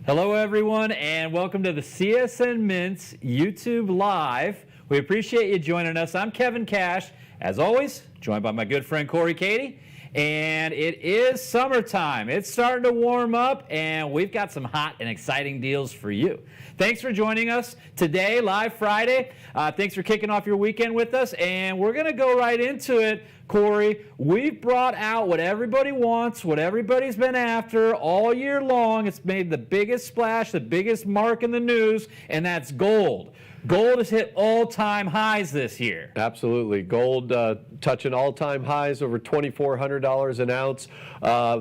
Hello, everyone, and welcome to the CSN Mint's YouTube Live. We appreciate you joining us. I'm Kevin Cash, as always, joined by my good friend Corey Cady. And it is summertime. It's starting to warm up, and we've got some hot and exciting deals for you. Thanks for joining us today, Live Friday. Thanks for kicking off your weekend with us, and we're going to go right into it. Corey, we've brought out what everybody wants, what everybody's been after all year long. It's made the biggest splash, the biggest mark in the news, and that's gold. Gold has hit all-time highs this year. Absolutely. Gold touching all-time highs, over $2,400 an ounce.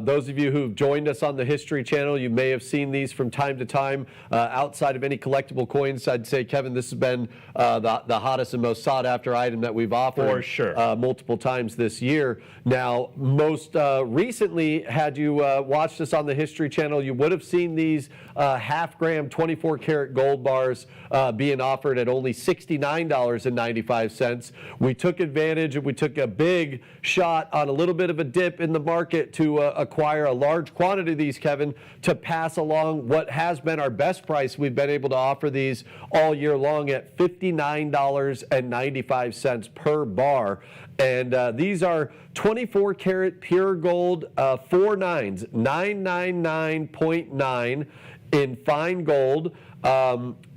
Those of you who've joined us on the History Channel, you may have seen these from time to time. Outside of any collectible coins, I'd say, Kevin, this has been the hottest and most sought-after item that we've offered for sure. Multiple times this year. Now, most recently, had you watched us on the History Channel, you would have seen these half-gram 24-karat gold bars being offered at only $69.95. We took advantage and we took a big shot on a little bit of a dip in the market to acquire a large quantity of these, Kevin, to pass along what has been our best price. We've been able to offer these all year long at $59.95 per bar. And these are 24 karat pure gold, 4 nines, 999.9 in fine gold,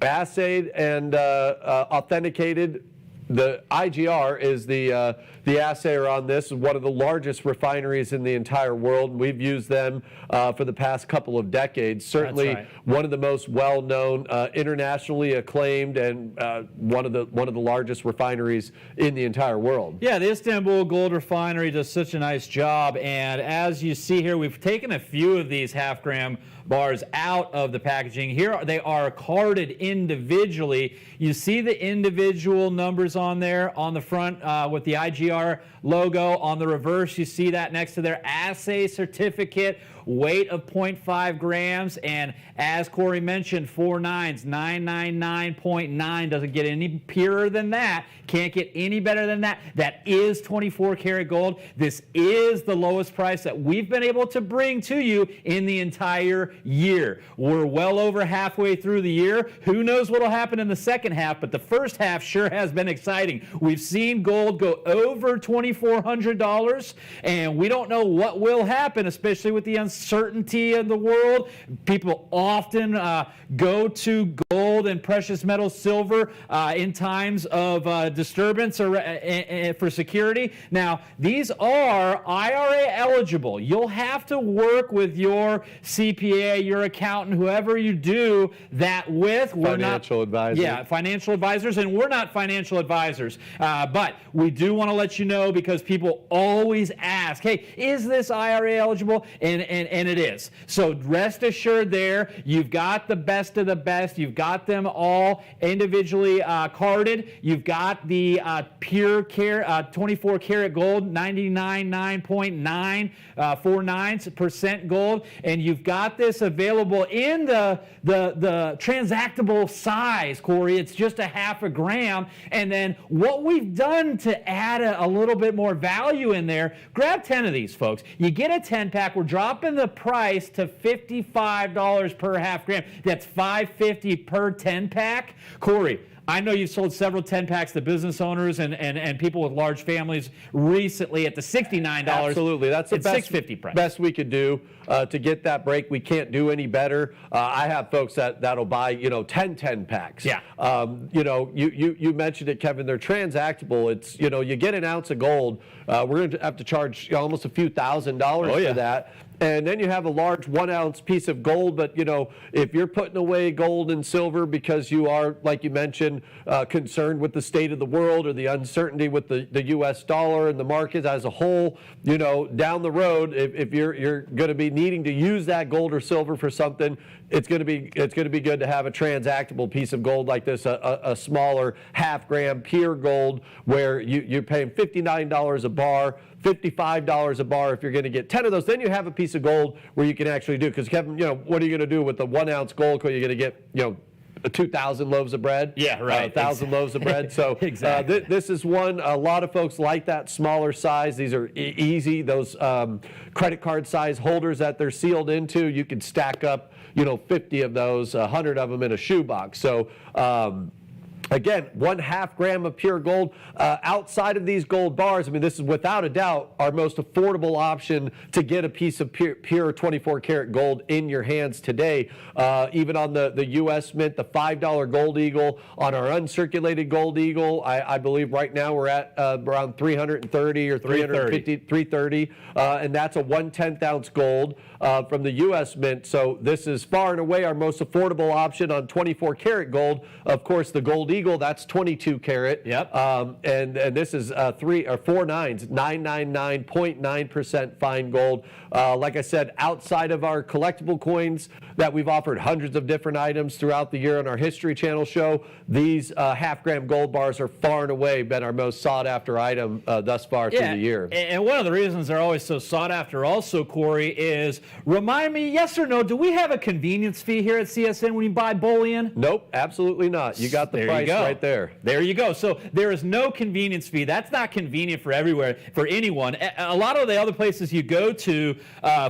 assayed and authenticated. The IGR is the assayer on this, one of the largest refineries in the entire world. We've used them for the past couple of decades. Certainly one of the most well-known, internationally acclaimed, and one of the largest refineries in the entire world. Yeah, the Istanbul Gold Refinery does such a nice job, and as you see here, we've taken a few of these half-gram bars out of the packaging. Here they are carded individually. You see the individual numbers on there on the front with the IGR logo. On the reverse, you see that next to their assay certificate, weight of 0.5 grams, and as Corey mentioned, 4 nines, 999.9. Doesn't get any purer than that. Can't get any better than that. That is 24 karat gold. This is the lowest price that we've been able to bring to you in the entire year. We're well over halfway through the year. Who knows what will happen in the second half, but the first half sure has been exciting. We've seen gold go over $2,400, and we don't know what will happen, especially with the uncertainty in the world. People often go to gold and precious metal silver in times of disturbance or for security. Now, these are IRA eligible. You'll have to work with your CPA, your accountant, whoever you do that with. Financial advisors. Yeah, financial advisors, and we're not financial advisors. But we do want to let you know, because people always ask, hey, is this IRA eligible? And it is. So rest assured there, you've got the best of the best. You've got them all individually carded. You've got the pure 24 karat gold, 99.9 49% gold, and you've got this available in the transactable size, Corey. It's just a half a gram. And then what we've done to add a little bit more value in there, grab 10 of these, folks. You get a 10-pack. We're dropping the price to $55 per half gram. That's $5.50 per 10-pack. Corey, I know you've sold several 10-packs to business owners and people with large families recently at the $69. Absolutely. That's the $6.50 price. Best we could do to get that break. We can't do any better. I have folks that'll buy, 10 10-packs. Yeah. You mentioned it, Kevin. They're transactable. It's, you get an ounce of gold. We're going to have to charge almost a few $1,000s for that. And then you have a large 1 ounce piece of gold, but if you're putting away gold and silver because you are, like you mentioned, concerned with the state of the world or the uncertainty with the U.S. dollar and the market as a whole, down the road, if you're going to be needing to use that gold or silver for something, it's going to be good to have a transactable piece of gold like this, a smaller half-gram pure gold, where you're paying $59 a bar. $55 a bar if you're going to get 10 of those. Then you have a piece of gold where you can actually do, because Kevin, what are you going to do with the 1 ounce gold coin? You're going to get, 2,000 loaves of bread. Yeah, right. 1,000 loaves of bread. So exactly. This is one, a lot of folks like that smaller size. These are easy. Those credit card size holders that they're sealed into, you can stack up, 50 of those, 100 of them in a shoebox. So, again, 1/2 gram of pure gold. Outside of these gold bars, I mean, this is without a doubt our most affordable option to get a piece of pure 24 karat gold in your hands today. Even on the U.S. Mint, the $5 Gold Eagle, on our uncirculated Gold Eagle, I believe right now we're at around 330 or 350, 330, and that's a 1/10 ounce gold from the U.S. Mint. So this is far and away our most affordable option on 24 karat gold. Of course, the Gold Eagle, that's 22 karat. Yep. And this is 3 or 4 nines, 999.9% fine gold. Like I said, outside of our collectible coins that we've offered hundreds of different items throughout the year on our History Channel show, these 1/2 gram gold bars are far and away been our most sought after item thus far through the year. And one of the reasons they're always so sought after also, Corey, is remind me, yes or no, do we have a convenience fee here at CSN when you buy bullion? Nope, absolutely not. You got the price right there. There you go. So there is no convenience fee. That's not convenient for anyone. A lot of the other places you go to,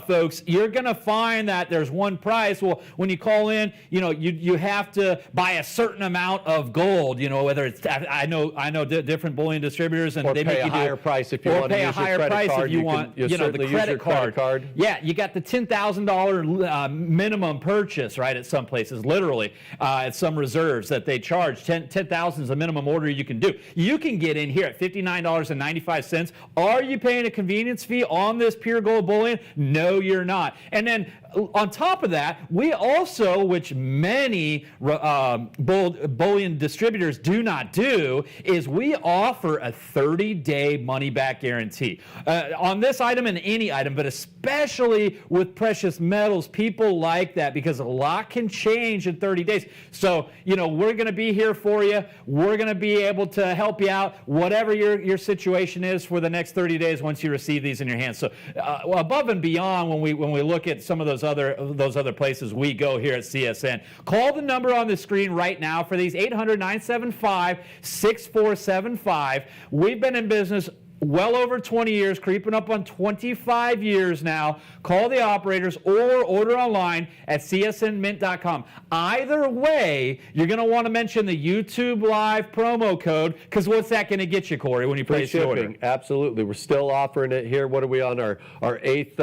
folks, you're going to find that there's one price. Well, when you call in, you have to buy a certain amount of gold. Whether it's I know different bullion distributors, and or they pay make a you higher price if you want to use your credit card. If you want, the credit card. Yeah, you got the $10,000 minimum purchase, right? At some places, literally, at some reserves that they charge. 10,000 is the minimum order you can do. You can get in here at $59.95. Are you paying a convenience fee on this pure gold bullion? No, you're not. And then on top of that, we also, which many bullion distributors do not do, is we offer a 30-day money-back guarantee on this item and any item, but especially with precious metals. People like that because a lot can change in 30 days. So, we're going to be here for you. We're going to be able to help you out, whatever your situation is for the next 30 days once you receive these in your hands. So, above and beyond, when we look at some of those other places we go here at CSN, call the number on the screen right now for these, 800-975-6475. We've been in business well over 20 years, creeping up on 25 years now. Call the operators or order online at csnmint.com. Either way, you're going to want to mention the YouTube Live promo code, because what's that going to get you, Corey, when you place the order? Absolutely. We're still offering it here. What are we on? Our eighth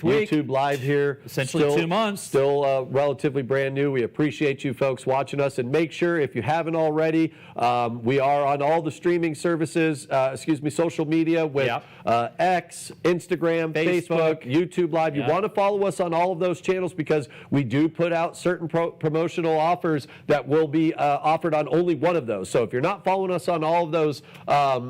week. YouTube Live here. Essentially still, 2 months. Still relatively brand new. We appreciate you folks watching us. And make sure, if you haven't already, we are on all the streaming services, social media with X, Instagram, Facebook, YouTube Live. You want to follow us on all of those channels because we do put out certain promotional offers that will be offered on only one of those. So if you're not following us on all of those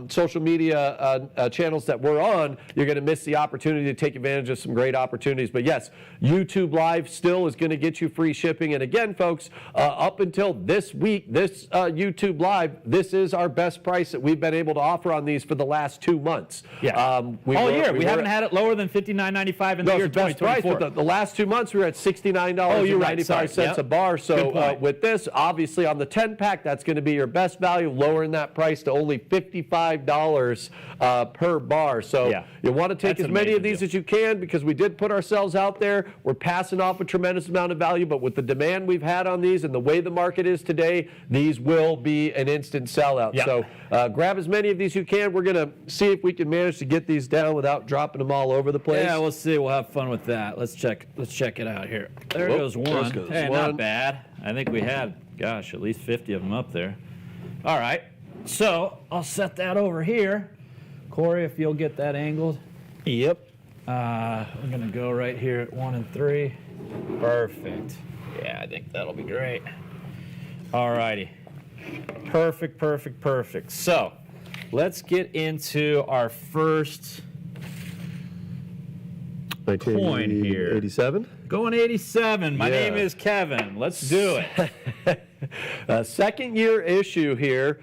social media channels that we're on, you're going to miss the opportunity to take advantage of some great opportunities. But yes, YouTube Live still is going to get you free shipping. And again, folks, up until this week, this YouTube Live, this is our best price that we've been able to offer on these for the last 2 months. Yeah. All year. We haven't had it lower than $59.95 in the year 2024. Price, the last 2 months we were at $69.95 a bar. So with this, obviously on the 10-pack, that's going to be your best value, lowering that price to only $55 per bar. So you want to take as many of these as you can, because we did put ourselves out there. We're passing off a tremendous amount of value, but with the demand we've had on these and the way the market is today, these will be an instant sellout. So grab as many of these as you can. We're going to see if we can manage to get these down without dropping them all over the place. Yeah, we'll see. We'll have fun with that. Let's check it out here. There goes one. Hey, not bad. I think we had, gosh, at least 50 of them up there. All right. So I'll set that over here. Corey, if you'll get that angled. Yep. I'm going to go right here at 1 and 3. Perfect. Yeah, I think that'll be great. All righty. Perfect, perfect, perfect. So let's get into our first coin here. 87? Going 87. My name is Kevin. Let's do it. Second year issue here,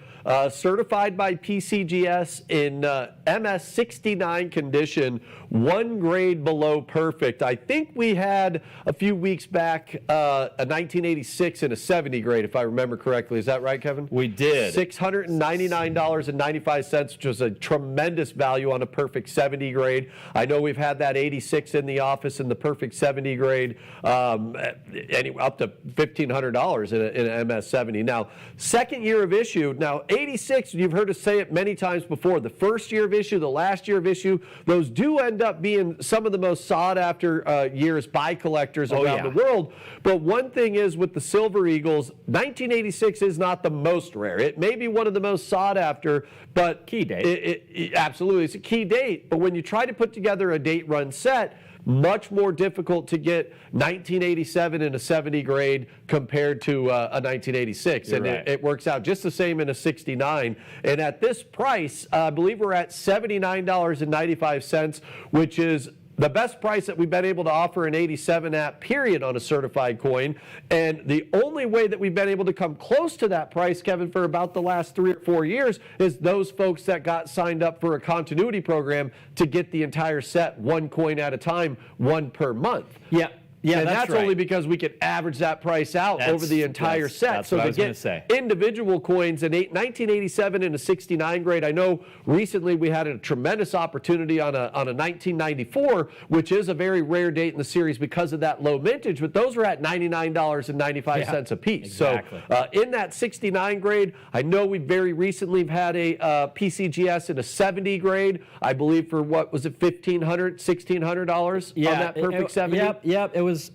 certified by PCGS in MS69 condition, 1 grade below perfect. I think we had a few weeks back a 1986 in a 70 grade, if I remember correctly. Is that right, Kevin? We did. $699.95, which was a tremendous value on a perfect 70 grade. I know we've had that 86 in the office in the perfect 70 grade, anyway, up to $1,500 in an MS70. Now, second year of issue. Now, 86, you've heard us say it many times before. The first year of issue, the last year of issue, those do end up being some of the most sought after years by collectors around the world. But one thing is with the Silver Eagles, 1986 is not the most rare. It may be one of the most sought after, but key date. Absolutely, it's a key date. But when you try to put together a date run set, much more difficult to get 1987 in a 70 grade compared to a 1986. And right. it works out just the same in a 69. And at this price, I believe we're at $79.95, which is the best price that we've been able to offer an 87 at, period, on a certified coin. And the only way that we've been able to come close to that price, Kevin, for about the last 3 or 4 years is those folks that got signed up for a continuity program to get the entire set, 1 coin at a time, 1 per month. Yeah. Yeah, and that's right. only because we could average that price out over the entire set. That's so what I to was get gonna say. individual coins in 1987 in a 69 grade, I know recently we had a tremendous opportunity on a 1994, which is a very rare date in the series because of that low mintage, but those were at $99.95 a piece. Exactly. So in that 69 grade, I know we very recently have had a PCGS in a 70 grade, I believe for what was it, $1,500, $1,600 on that perfect 70? Yep. It was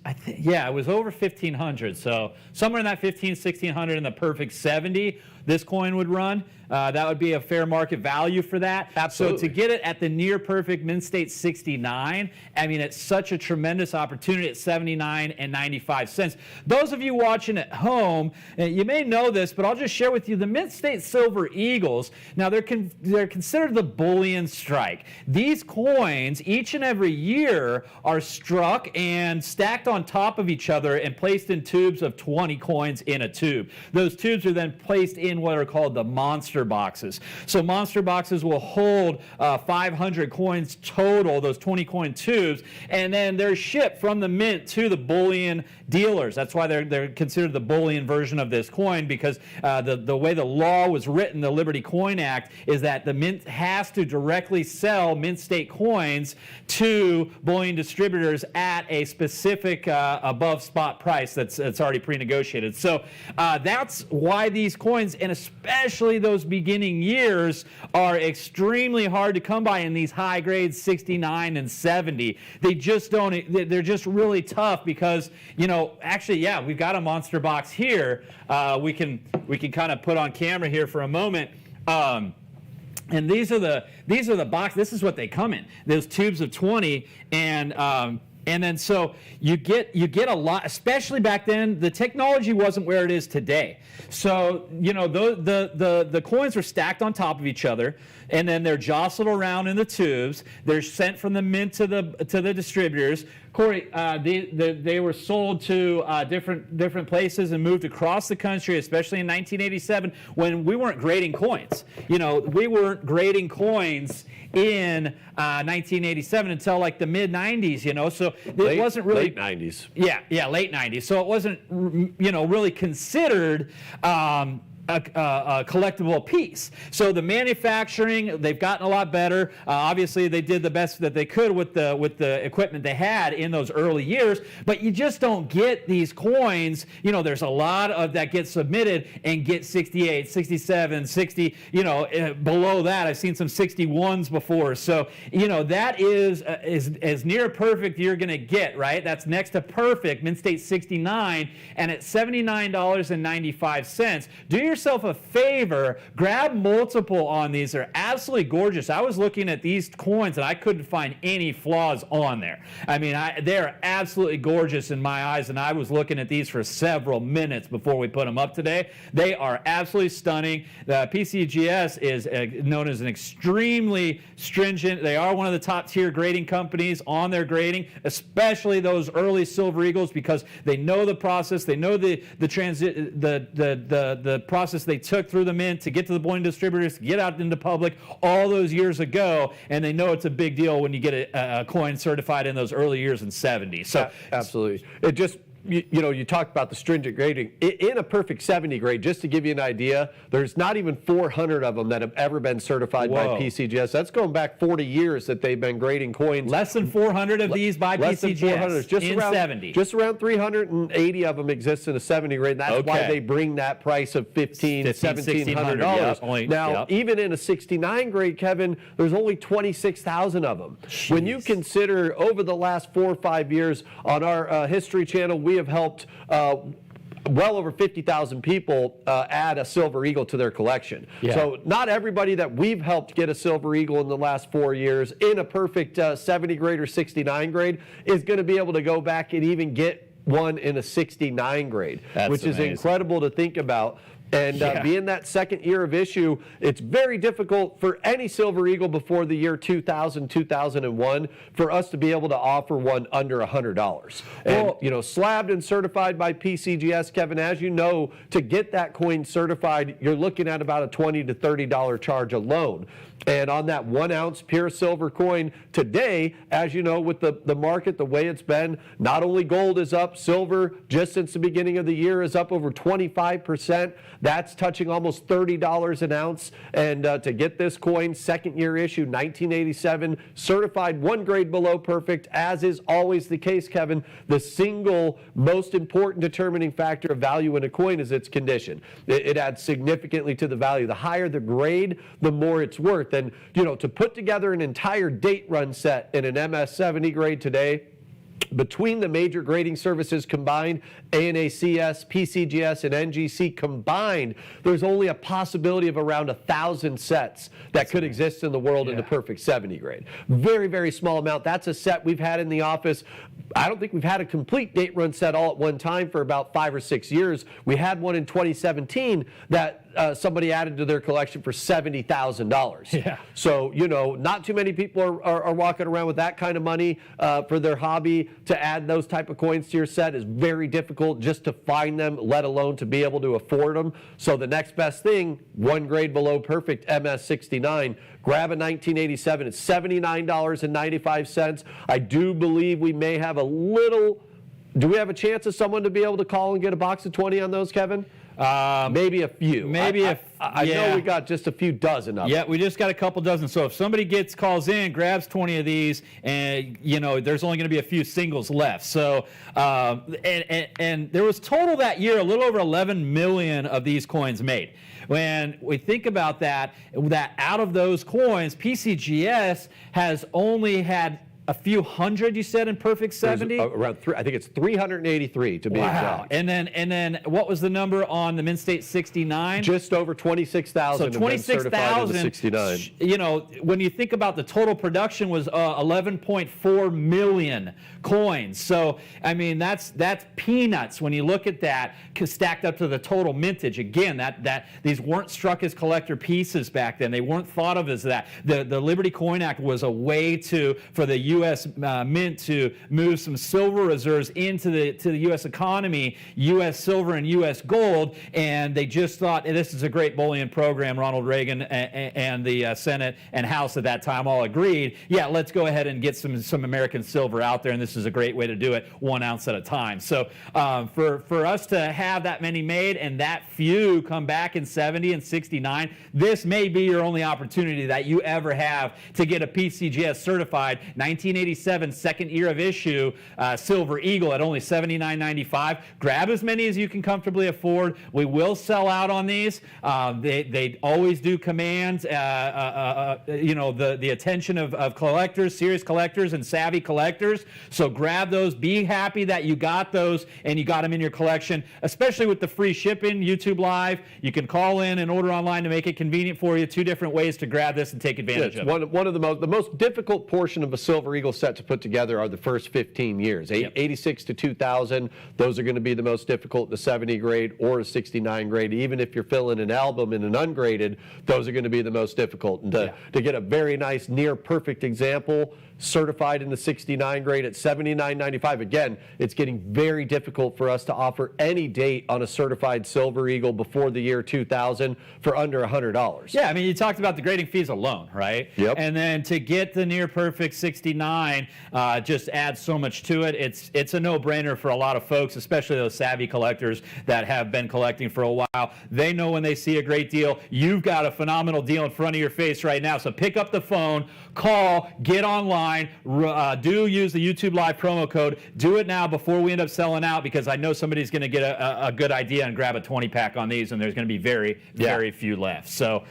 over 1,500. So somewhere in that 1,500, 1,600 in the perfect 70, this coin would run. That would be a fair market value for that. Absolutely. So to get it at the near perfect mint state 69, I mean, it's such a tremendous opportunity at 79.95 cents. Those of you watching at home, you may know this, but I'll just share with you the mint state Silver Eagles. Now they're considered the bullion strike. These coins, each and every year, are struck and stacked on top of each other and placed in tubes of 20 coins in a tube. Those tubes are then placed in what are called the monster boxes. So monster boxes will hold 500 coins total, those 20 coin tubes, and then they're shipped from the mint to the bullion dealers. That's why they're considered the bullion version of this coin, because the way the law was written, the Liberty Coin Act, is that the mint has to directly sell mint state coins to bullion distributors at a specific above spot price that's already pre-negotiated. So that's why these coins, and especially those beginning years, are extremely hard to come by in these high grades 69 and 70. They just don't, they're just really tough because, you know, actually, yeah, we've got a monster box here. We can kind of put on camera here for a moment. And these are the box. This is what they come in. Those tubes of 20, and then so you get a lot, especially back then. The technology wasn't where it is today. So, you know, the coins were stacked on top of each other, and then they're jostled around in the tubes. They're sent from the mint to the distributors. Corey, they were sold to different places and moved across the country, especially in 1987 when we weren't grading coins. You know, we weren't grading coins in 1987 until like the mid 90s. You know, so it wasn't really late 90s. Yeah, late 90s. So it wasn't, you know, really considered a collectible piece. So the manufacturing, they've gotten a lot better. Obviously, they did the best that they could with the equipment they had in those early years, but you just don't get these coins. You know, there's a lot of that get submitted and get 68, 67, 60, you know, below that. I've seen some 61s before. So, you know, that is as near perfect you're going to get, right? That's next to perfect, mint state 69, and at $79.95. Do yourself a favor, grab multiple on these. They're absolutely gorgeous. I was looking at these coins and I couldn't find any flaws on there. I mean, they're absolutely gorgeous in my eyes, and I was looking at these for several minutes before we put them up today. They are absolutely stunning. The PCGS is known as an extremely stringent. They are one of the top tier grading companies on their grading, especially those early Silver Eagles, because they know the process. They know the process they took through the mint to get to the bullion distributors, to get out into public all those years ago, and they know it's a big deal when you get a coin certified in those early years in 70. So absolutely. It just, you know, you talked about the stringent grading. In a perfect 70 grade, just to give you an idea, there's not even 400 of them that have ever been certified by PCGS. That's going back 40 years that they've been grading coins. Less than 400 of these by PCGS just in around, 70. Just around 380 of them exist in a 70 grade. That's why they bring that price of $1,700. Now, even in a 69 grade, Kevin, there's only 26,000 of them. Jeez. When you consider over the last 4 or 5 years on our History channel, we have helped well over 50,000 people add a Silver Eagle to their collection. So not everybody that we've helped get a Silver Eagle in the last 4 years in a perfect 70 grade or 69 grade is going to be able to go back and even get one in a 69 grade, which is incredible to think about. And being that second year of issue, it's very difficult for any Silver Eagle before the year 2000, 2001 for us to be able to offer one under $100. And, you know, slabbed and certified by PCGS, Kevin, as you know, to get that coin certified, you're looking at about a $20 to $30 charge alone. And on that 1 ounce pure silver coin today, as you know, with the market, the way it's been, not only gold is up, silver just since the beginning of the year is up over 25%. That's touching almost $30 an ounce. And to get this coin, second year issue, 1987, certified 1 grade below perfect, as is always the case, Kevin, the single most important determining factor of value in a coin is its condition. It adds significantly to the value. The higher the grade, the more it's worth. And, you know, to put together an entire date run set in an MS-70 grade today, between the major grading services combined, ANA, CS, PCGS, and NGC combined, there's only a possibility of around 1,000 sets that could exist in the world in the perfect 70 grade. Very, very small amount. That's a set we've had in the office. I don't think we've had a complete date run set all at one time for about 5 or 6 years. We had one in 2017 that somebody added to their collection for $70,000. So, you know, not too many people are walking around with that kind of money for their hobby. To add those type of coins to your set is very difficult just to find them, let alone to be able to afford them. So the next best thing, 1 grade below perfect MS-69. Grab a 1987. It's $79.95. I do believe we may have a little. Do we have a chance of someone to be able to call and get a box of 20 on those, Kevin? Maybe a few. I know we got just a few dozen of them. Yeah, we just got a couple dozen. So if somebody calls in, grabs 20 of these, and you know, there's only going to be a few singles left. So and there was total that year a little over 11 million of these coins made. When we think about that out of those coins, PCGS has only had a few hundred, you said, in perfect 70? Around I think it's 383 to be exact. And then what was the number on the Mint State 69? Just over 26,000. So 26,000. 69. You know, when you think about the total production was 11.4 million coins. So I mean, that's peanuts when you look at that stacked up to the total mintage. Again, that these weren't struck as collector pieces back then. They weren't thought of as that. The Liberty Coin Act was a way for the U.S. Mint to move some silver reserves into the U.S. economy, U.S. silver and U.S. gold, and they just thought, this is a great bullion program. Ronald Reagan and the Senate and House at that time all agreed, yeah, let's go ahead and get some American silver out there, and this is a great way to do it, 1 ounce at a time. So for us to have that many made and that few come back in 70 and 69, this may be your only opportunity that you ever have to get a PCGS certified 1987 1987 second year of issue Silver Eagle at only $79.95. Grab as many as you can comfortably afford. We will sell out on these. They always do command the attention of collectors, serious collectors, and savvy collectors. So grab those. Be happy that you got those and you got them in your collection, especially with the free shipping, YouTube Live. You can call in and order online to make it convenient for you. 2 different ways to grab this and take advantage of it. One of the most difficult portion of a Silver Eagle set to put together are the first 15 years. 86 to 2000, those are going to be the most difficult, the 70 grade or a 69 grade. Even if you're filling an album in an ungraded, those are going to be the most difficult. And to get a very nice near perfect example, certified in the 69 grade at $79.95. Again, it's getting very difficult for us to offer any date on a certified Silver Eagle before the year 2000 for under $100. Yeah, I mean, you talked about the grading fees alone, right? Yep. And then to get the near perfect 69 just adds so much to it. It's a no-brainer for a lot of folks, especially those savvy collectors that have been collecting for a while. They know when they see a great deal. You've got a phenomenal deal in front of your face right now. So pick up the phone, call, get online. Do use the YouTube Live promo code. Do it now before we end up selling out, because I know somebody's going to get a good idea and grab a 20-pack on these, and there's going to be very few left. So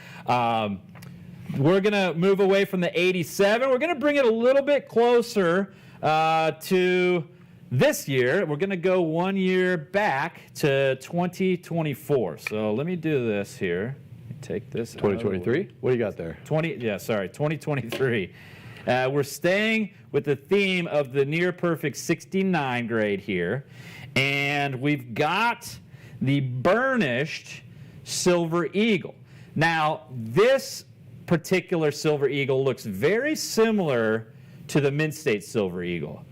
we're going to move away from the 87. We're going to bring it a little bit closer to this year. We're going to go 1 year back to 2024. So let me do this here. Take this. 2023? What do you got there? 2023. We're staying with the theme of the near perfect 69 grade here, and we've got the burnished Silver Eagle. Now, this particular Silver Eagle looks very similar to the Mint State Silver Eagle,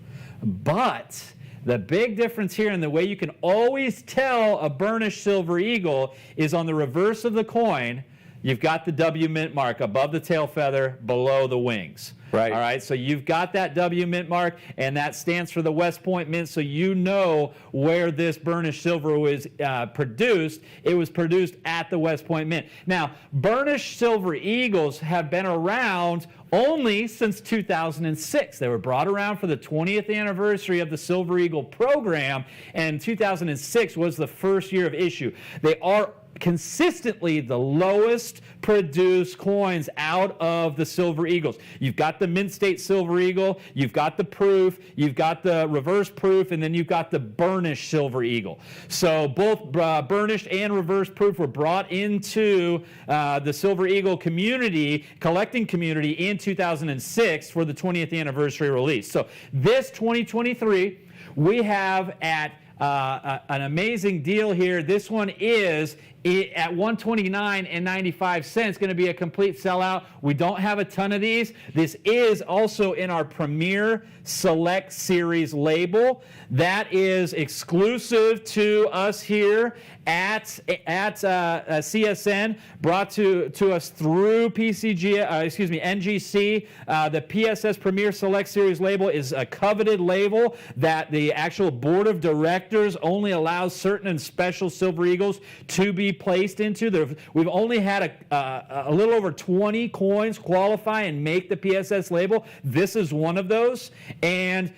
but the big difference here, and the way you can always tell a burnished Silver Eagle, is on the reverse of the coin. You've got the W Mint mark above the tail feather, below the wings. Right. All right, so you've got that W Mint mark, and that stands for the West Point Mint, so you know where this burnished silver was produced. It was produced at the West Point Mint. Now, burnished Silver Eagles have been around only since 2006. They were brought around for the 20th anniversary of the Silver Eagle program, and 2006 was the first year of issue. They are consistently the lowest produced coins out of the Silver Eagles. You've got the Mint State Silver Eagle, you've got the proof, you've got the reverse proof, and then you've got the burnished Silver Eagle. So both burnished and reverse proof were brought into the Silver Eagle community, collecting community, in 2006 for the 20th anniversary release. So this 2023, we have at an amazing deal here. This one is at $129.95, going to be a complete sellout. We don't have a ton of these. This is also in our Premier Select Series label. That is exclusive to us here at CSN, brought to us through NGC. The PSS Premier Select Series label is a coveted label that the actual board of directors only allows certain and special Silver Eagles to be placed into. We've only had a little over 20 coins qualify and make the PSS label. This is one of those, and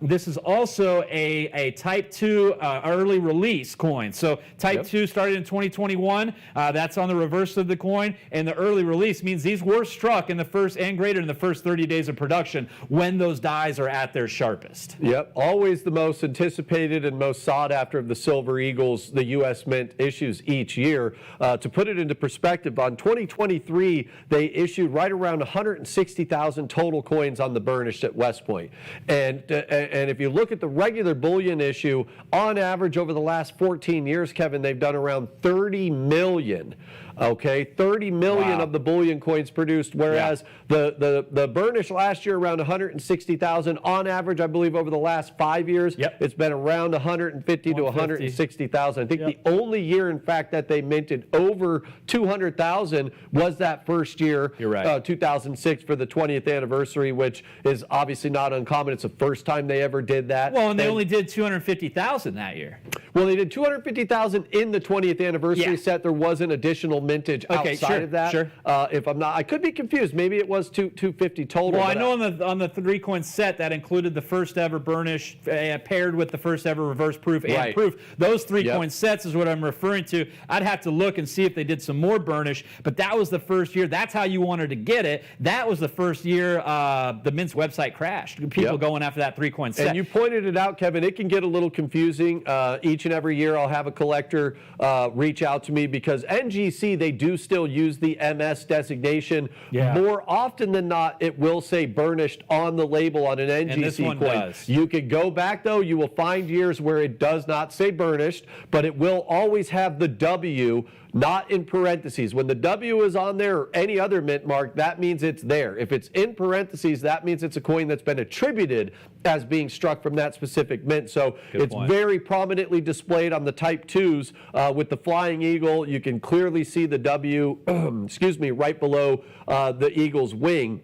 this is also a Type 2 early release coin. So Type 2 started in 2021. That's on the reverse of the coin, and the early release means these were struck in the first and graded in the first 30 days of production when those dies are at their sharpest. Yep, always the most anticipated and most sought after of the Silver Eagles the U.S. Mint issues each year. To put it into perspective, on 2023, they issued right around 160,000 total coins on the burnished at West Point. And if you look at the regular bullion issue, on average over the last 14 years, Kevin, they've done around 30 million. Okay, 30 million of the bullion coins produced, whereas the burnish last year around 160,000. On average, I believe over the last 5 years, it's been around 150 to 160,000. I think the only year, in fact, that they minted over 200,000 was that first year, 2006, for the 20th anniversary, which is obviously not uncommon. It's the first time they ever did that. Well, and they only did 250,000 that year. Well, they did 250,000 in the 20th anniversary set. There was an additional mintage Okay, outside sure, of that. sure. If I'm not, I could be confused. Maybe it was $250 total. Well, I know on the 3-coin set that included the first ever burnished paired with the first ever reverse proof and Right. proof. Those 3-coin sets is what I'm referring to. I'd have to look and see if they did some more burnish, but that was the first year. That's how you wanted to get it. That was the first year the Mint's website crashed. People going after that 3-coin set. And you pointed it out, Kevin. It can get a little confusing. Each and every year I'll have a collector reach out to me because NGC, they do still use the MS designation. Yeah. More often than not, it will say burnished on the label on an NGC And this one coin. does. You can go back, though. You will find years where it does not say burnished, but it will always have the W not in parentheses. When the W is on there or any other mint mark, that means it's there. If it's in parentheses, that means it's a coin that's been attributed as being struck from that specific mint. So it's very prominently displayed on the Type 2s with the Flying Eagle. You can clearly see the W, excuse me, right below the eagle's wing.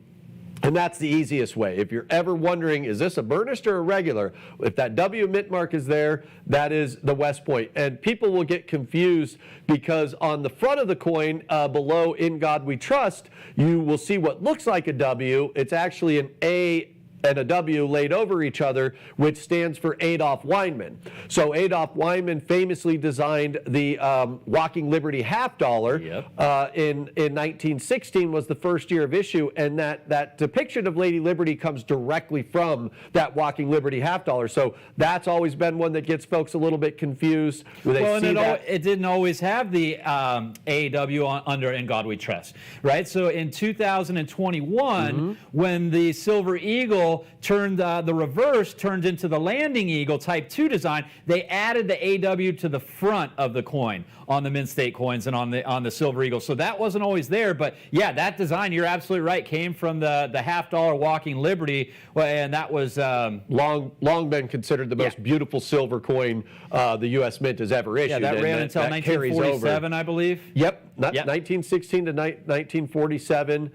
And that's the easiest way. If you're ever wondering, is this a burnished or a regular? If that W mint mark is there, that is the West Point. And people will get confused because on the front of the coin, below "In God We Trust," you will see what looks like a W. It's actually an A and a W laid over each other, which stands for Adolf Weinman. So Adolf Weinman famously designed the Walking Liberty half dollar. In 1916 was the first year of issue, and that depiction of Lady Liberty comes directly from that Walking Liberty half dollar. So that's always been one that gets folks a little bit confused. Well, and it didn't always have the AW under "In God We Trust," right? So in 2021, when the Silver Eagle turned the reverse turned into the Landing Eagle Type 2 design, they added the AW to the front of the coin on the Mint State coins and on the Silver Eagle. So that wasn't always there, but yeah, that design, you're absolutely right, came from the half dollar Walking Liberty, and that was long been considered the most beautiful silver coin the U.S. Mint has ever issued. Yeah, that ran until 1947, I believe. Yep, 1916 to 1947.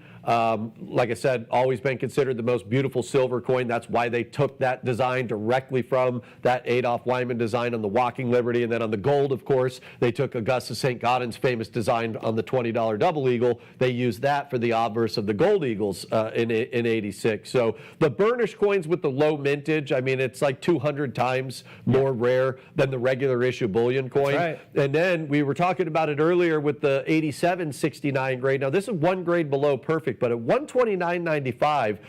Like I said, always been considered the most beautiful silver coin. That's why they took that design directly from that Adolf Weinman design on the Walking Liberty. And then on the gold, of course, they took Augustus St. Gaudens's famous design on the $20 double eagle. They used that for the obverse of the gold eagles in 86. So the burnished coins with the low mintage, I mean, it's like 200 times more rare than the regular issue bullion coin. Right. And then we were talking about it earlier with the 87 69 grade. Now, this is one grade below perfect, but at $129.95,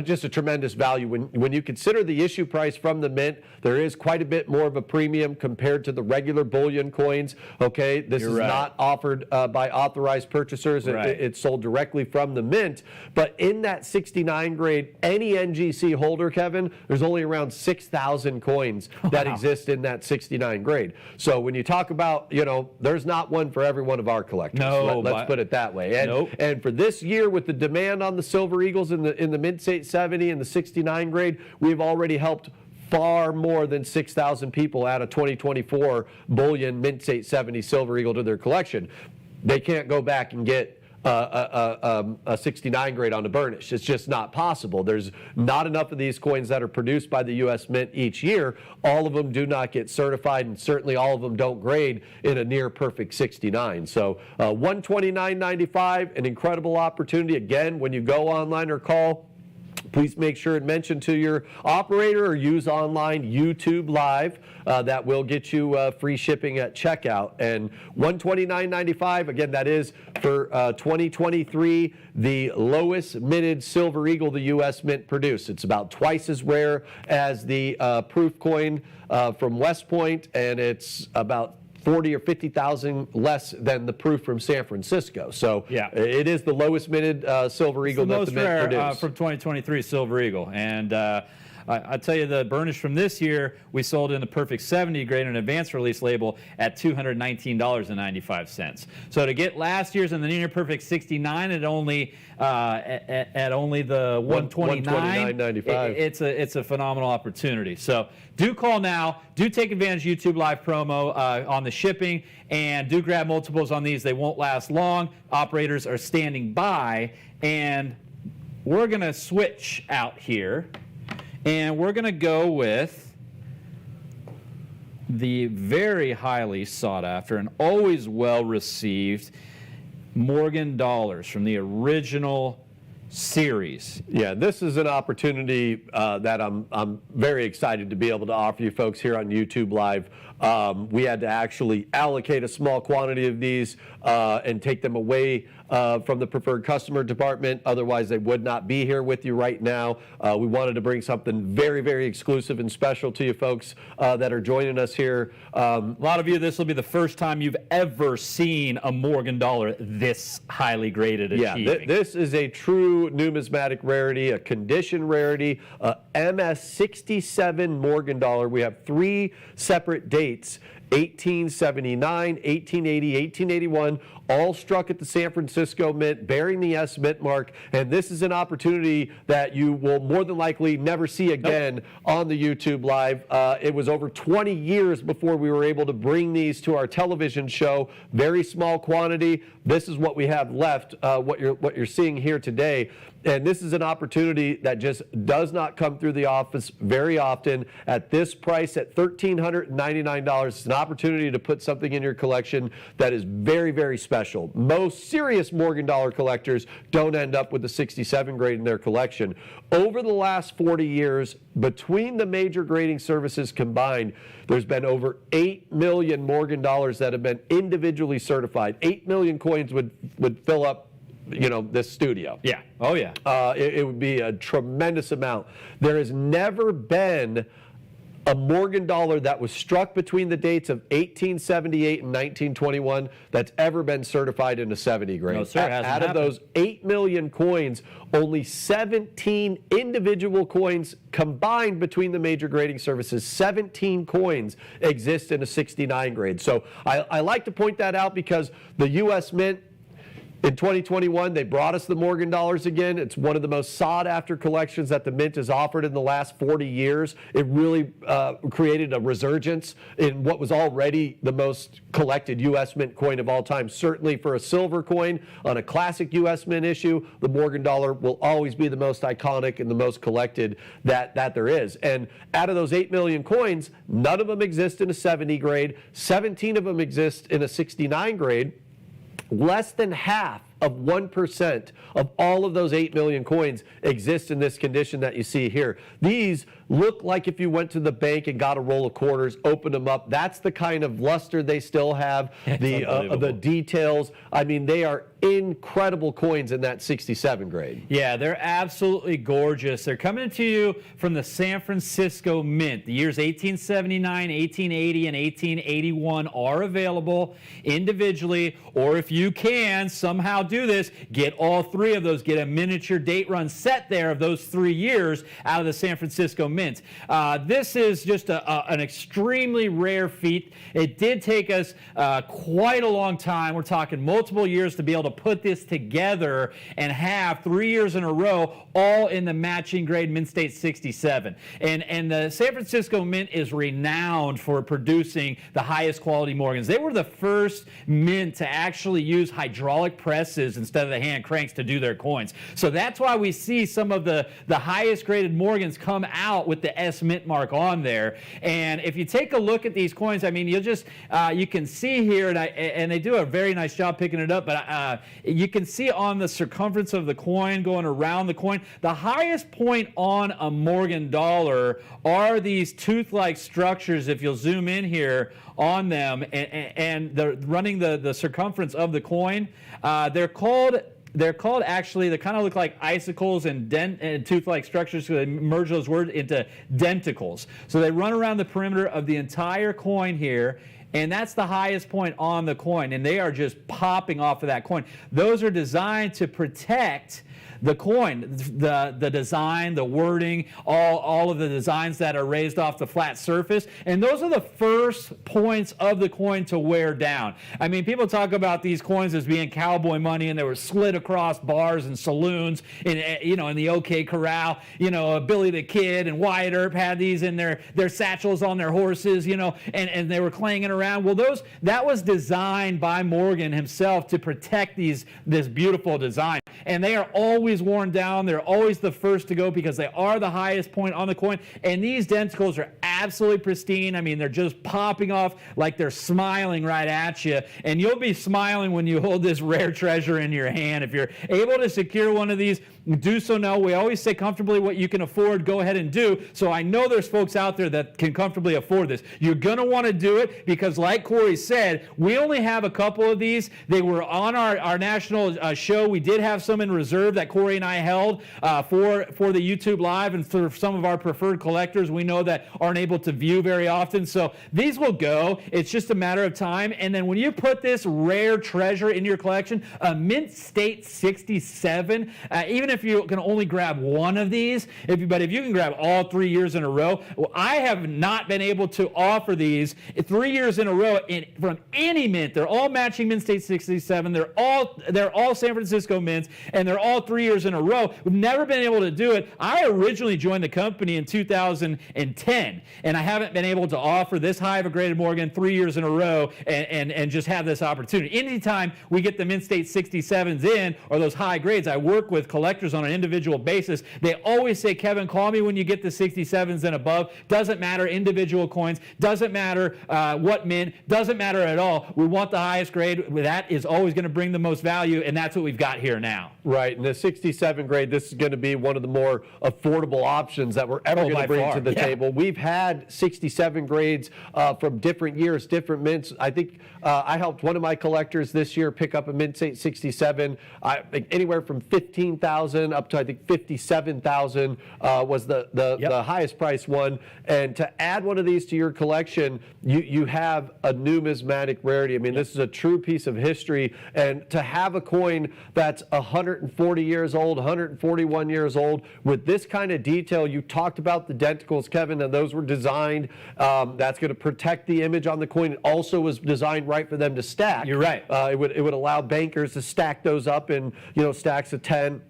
just a tremendous value. When you consider the issue price from the Mint, there is quite a bit more of a premium compared to the regular bullion coins. Okay, this is not offered by authorized purchasers. It's sold directly from the Mint. But in that 69 grade, any NGC holder, Kevin, there's only around 6,000 coins that exist in that 69 grade. So when you talk about, there's not one for every one of our collectors. No, let's put it that way. And, and for this year, with the demand on the Silver Eagles in the Mint State 70 and the 69 grade, we've already helped far more than 6,000 people add a 2024 bullion Mint State 70 Silver Eagle to their collection. They can't go back and get a 69 grade on the burnish. It's just not possible. There's not enough of these coins that are produced by the U.S. Mint each year. All of them do not get certified, and certainly all of them don't grade in a near perfect 69. So $129.95, an incredible opportunity. Again, when you go online or call, please make sure and mention to your operator or use online YouTube Live. That will get you free shipping at checkout. And $129.95, again, that is for 2023, the lowest minted Silver Eagle the U.S. Mint produced. It's about twice as rare as the proof coin from West Point, and it's about 40 or 50,000 less than the proof from San Francisco. So it is the lowest minted Silver Eagle that the Mint produced. From 2023 Silver Eagle. And I tell you, the burnish from this year, we sold in the Perfect 70 grade and advanced release label at $219.95. So to get last year's and the near perfect 69 at only the $129.95, it's a phenomenal opportunity. So do call now. Do take advantage of YouTube Live promo on the shipping, and do grab multiples on these. They won't last long. Operators are standing by, and we're going to switch out here. And we're going to go with the very highly sought after and always well received Morgan dollars from the original series. Yeah, this is an opportunity that I'm very excited to be able to offer you folks here on YouTube Live. We had to actually allocate a small quantity of these and take them away from the preferred customer department. Otherwise, they would not be here with you right now. We wanted to bring something very, very exclusive and special to you folks that are joining us here. A lot of you, this will be the first time you've ever seen a Morgan dollar this highly graded. Yeah, this is a true numismatic rarity, a condition rarity, MS67 Morgan dollar. We have 3 separate dates: 1879, 1880, 1881, all struck at the San Francisco Mint, bearing the S Mint mark. And this is an opportunity that you will more than likely never see again on the YouTube Live. It was over 20 years before we were able to bring these to our television show. Very small quantity. This is what we have left, what you're seeing here today. And this is an opportunity that just does not come through the office very often. At this price, at $1,399, it's an opportunity to put something in your collection that is very, very special. Most serious Morgan dollar collectors don't end up with the 67 grade in their collection. Over the last 40 years, between the major grading services combined, there's been over 8 million Morgan dollars that have been individually certified. 8 million coins would fill up, you know, this studio. Yeah. Oh, yeah. It would be a tremendous amount. There has never been a Morgan dollar that was struck between the dates of 1878 and 1921 that's ever been certified in a 70 grade. No, sir, it hasn't Out of happened. those 8 million coins, only 17 individual coins combined between the major grading services, 17 coins exist in a 69 grade. So I like to point that out because the U.S. Mint, in 2021, they brought us the Morgan dollars again. It's one of the most sought-after collections that the Mint has offered in the last 40 years. It really created a resurgence in what was already the most collected U.S. Mint coin of all time. Certainly for a silver coin on a classic U.S. Mint issue, the Morgan dollar will always be the most iconic and the most collected that there is. And out of those 8 million coins, none of them exist in a 70 grade. 17 of them exist in a 69 grade. Less than half of 1% of all of those 8 million coins exist in this condition that you see here. These look like if you went to the bank and got a roll of quarters, opened them up. That's the kind of luster they still have, the details. I mean, they are incredible coins in that 67 grade. Yeah, they're absolutely gorgeous. They're coming to you from the San Francisco Mint. The years 1879, 1880, and 1881 are available individually, or if you can somehow do this, get all 3 of those, get a miniature date run set there of those 3 years out of the San Francisco Mint. This is just an extremely rare feat. It did take us quite a long time. We're talking multiple years to be able to put this together and have 3 years in a row all in the matching grade Mint State 67. And the San Francisco Mint is renowned for producing the highest quality Morgans. They were the first mint to actually use hydraulic presses instead of the hand cranks to do their coins. So that's why we see some of the highest graded Morgans come out with the S Mint mark on there. And if you take a look at these coins, I mean, you'll just, you can see here, and they do a very nice job picking it up, but you can see on the circumference of the coin going around the coin, the highest point on a Morgan dollar are these tooth-like structures, if you'll zoom in here on them, and they're running the circumference of the coin. They're called actually, they kind of look like icicles and tooth-like structures, so they merge those words into denticles. So they run around the perimeter of the entire coin here, and that's the highest point on the coin, and they are just popping off of that coin. Those are designed to protect the coin, the design, the wording, all of the designs that are raised off the flat surface. And those are the first points of the coin to wear down. I mean, people talk about these coins as being cowboy money, and they were slid across bars and saloons in the OK Corral. Billy the Kid and Wyatt Earp had these in their satchels on their horses, and they were clanging around. Well, that was designed by Morgan himself to protect this beautiful design. And they are always worn down. They're always the first to go because they are the highest point on the coin. And these denticles are absolutely pristine. I mean, they're just popping off like they're smiling right at you. And you'll be smiling when you hold this rare treasure in your hand. If you're able to secure one of these, do so now. We always say comfortably what you can afford, go ahead and do. So I know there's folks out there that can comfortably afford this. You're going to want to do it because, like Corey said, we only have a couple of these. They were on our national show. We did have some in reserve that Corey and I held for the YouTube Live and for some of our preferred collectors we know that aren't able to view very often. So these will go. It's just a matter of time. And then when you put this rare treasure in your collection, a Mint State 67, even if you can only grab one of these, but if you can grab all 3 years in a row, well, I have not been able to offer these 3 years in a row from any mint. They're all matching Mint State 67. They're all San Francisco mints, and they're all 3 years in a row. We've never been able to do it. I originally joined the company in 2010, and I haven't been able to offer this high of a graded Morgan 3 years in a row and just have this opportunity. Anytime we get the Mint State 67s in, or those high grades, I work with collectors on an individual basis. They always say, Kevin, call me when you get the 67s and above. Doesn't matter individual coins, doesn't matter what mint, doesn't matter at all. We want the highest grade. That is always going to bring the most value, and that's what we've got here now. Right, and the 67 grade, this is going to be one of the more affordable options that we're ever going to bring to the table. We've had 67 grades from different years, different mints. I think I helped one of my collectors this year pick up a Mint State 67. I think anywhere from 15,000 up to I think 57,000 was the highest price one. And to add one of these to your collection, you have a numismatic rarity. I mean, this is a true piece of history, and to have a coin that's 140 years old, 141 years old with this kind of detail. You talked about the denticles, Kevin, and those were designed. That's going to protect the image on the coin. It also was designed right for them to stack. You're right. It would allow bankers to stack those up in stacks of 10.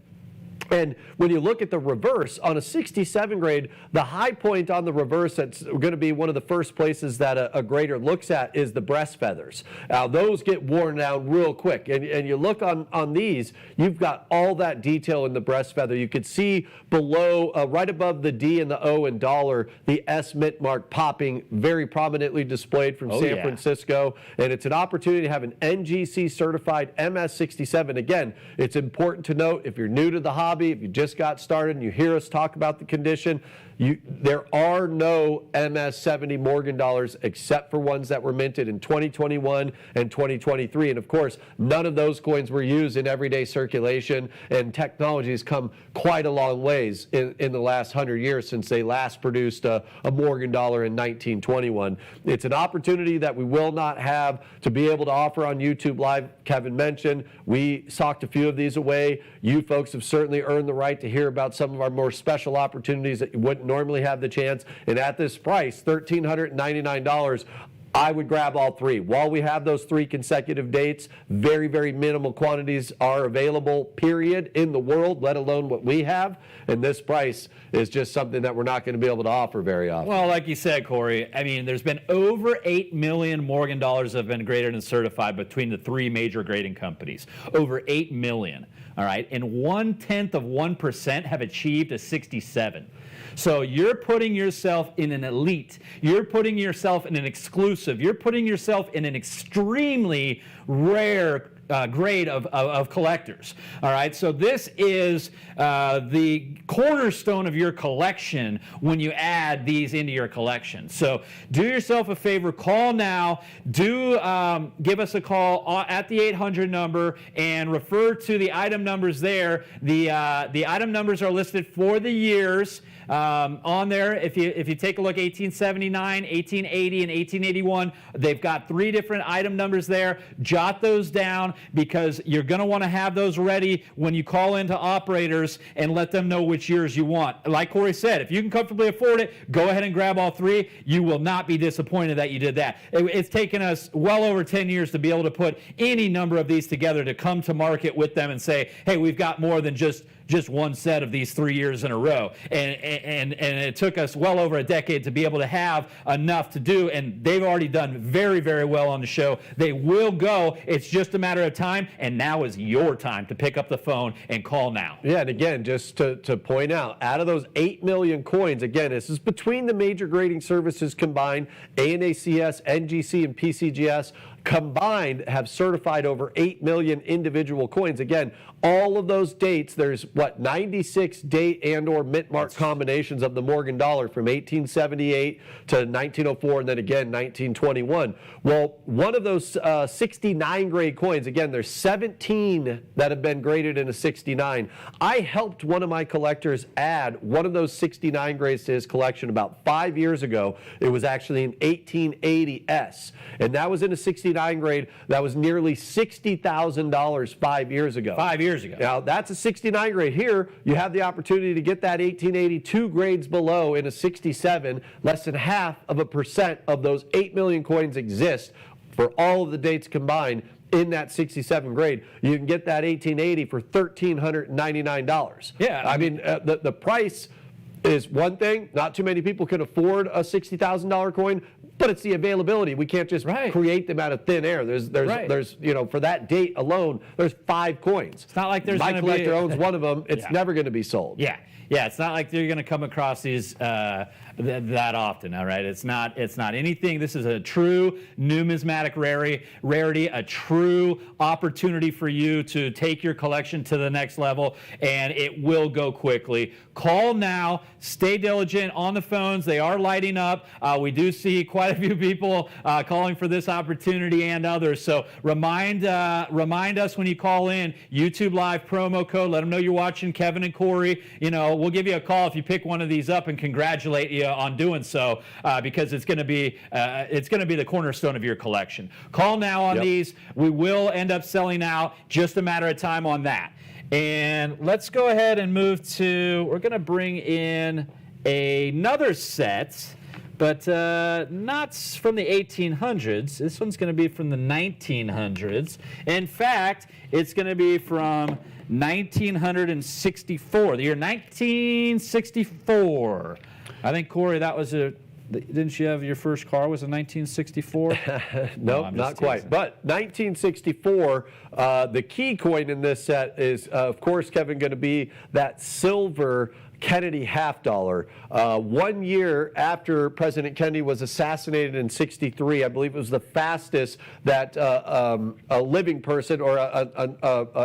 And when you look at the reverse on a 67 grade, the high point on the reverse that's going to be one of the first places that a grader looks at is the breast feathers. Now, those get worn down real quick. And you look on these, you've got all that detail in the breast feather. You could see below, right above the D and the O in dollar, the S mint mark popping, very prominently displayed from San Francisco. And it's an opportunity to have an NGC certified MS67. Again, it's important to note, if you're new to the hobby, if you just got started and you hear us talk about the condition, there are no MS70 Morgan dollars except for ones that were minted in 2021 and 2023. And of course, none of those coins were used in everyday circulation, and technology has come quite a long ways in the last 100 years since they last produced a Morgan dollar in 1921. It's an opportunity that we will not have to be able to offer on YouTube Live. Kevin mentioned we socked a few of these away. You folks have certainly earned the right to hear about some of our more special opportunities that you wouldn't normally have the chance. And at this price, $1,399, I would grab all three. While we have those 3 consecutive dates, very, very minimal quantities are available, period, in the world, let alone what we have. And this price is just something that we're not going to be able to offer very often. Well, like you said, Corey, I mean, there's been over 8 million Morgan dollars have been graded and certified between the 3 major grading companies. Over 8 million, all right? And 0.1% have achieved a 67. So you're putting yourself in an elite. You're putting yourself in an exclusive. You're putting yourself in an extremely rare grade of collectors. All right, so this is the cornerstone of your collection when you add these into your collection. So do yourself a favor, call now. Do give us a call at the 800 number and refer to the item numbers there. The item numbers are listed for the years. On there, if you take a look, 1879, 1880, and 1881, they've got 3 different item numbers there. Jot those down because you're going to want to have those ready when you call into operators and let them know which years you want. Like Corey said, if you can comfortably afford it, go ahead and grab all 3. You will not be disappointed that you did that. It's taken us well over 10 years to be able to put any number of these together to come to market with them and say, hey, we've got more than just just one set of these 3 years in a row. And it took us well over a decade to be able to have enough to do, and they've already done very, very well on the show. They will go. It's just a matter of time, and now is your time to pick up the phone and call now. Yeah, and again, just to point out, out of those 8 million coins, again, this is between the major grading services combined, ANACS, NGC, and PCGS, combined have certified over 8 million individual coins. Again, all of those dates, there's 96 date and or mint mark combinations of the Morgan dollar from 1878 to 1904 and then again 1921. Well, one of those 69 grade coins, again, there's 17 that have been graded in a 69. I helped one of my collectors add one of those 69 grades to his collection about 5 years ago. It was actually an 1880S, and that was in a 69 grade. That was nearly $60,000 5 years ago. 5 years ago. Now, that's a 69 grade. Here, you have the opportunity to get that 1882 grades below in a 67. Less than 0.5% of those 8 million coins exist for all of the dates combined in that 67 grade. You can get that 1880 for $1,399. Yeah. I mean, the price is one thing. Not too many people can afford a $60,000 coin, but it's the availability. We can't just create them out of thin air. There's you know, for that date alone, there's 5 coins. It's not like there's my collector owns one of them. It's never going to be sold. Yeah. Yeah, it's not like you're going to come across these that often, all right? It's not anything. This is a true numismatic rarity, a true opportunity for you to take your collection to the next level, and it will go quickly. Call now. Stay diligent on the phones. They are lighting up. We do see quite a few people calling for this opportunity and others. So remind us when you call in, YouTube Live promo code. Let them know you're watching. Kevin and Corey, you know, we'll give you a call if you pick one of these up and congratulate you on doing so, because it's going to be the cornerstone of your collection. Call now on these. We will end up selling out. Just a matter of time on that. And let's go ahead and move to, we're going to bring in another set, but not from the 1800s. This one's going to be from the 1900s. In fact, it's going to be from 1964, the year 1964. I think, Corey, that was didn't you have your first car was in 1964? Nope, not quite. But 1964, the key coin in this set is, of course, Kevin, going to be that silver Kennedy $50. 1 year after President Kennedy was assassinated in '63, I believe it was the fastest that a living person or an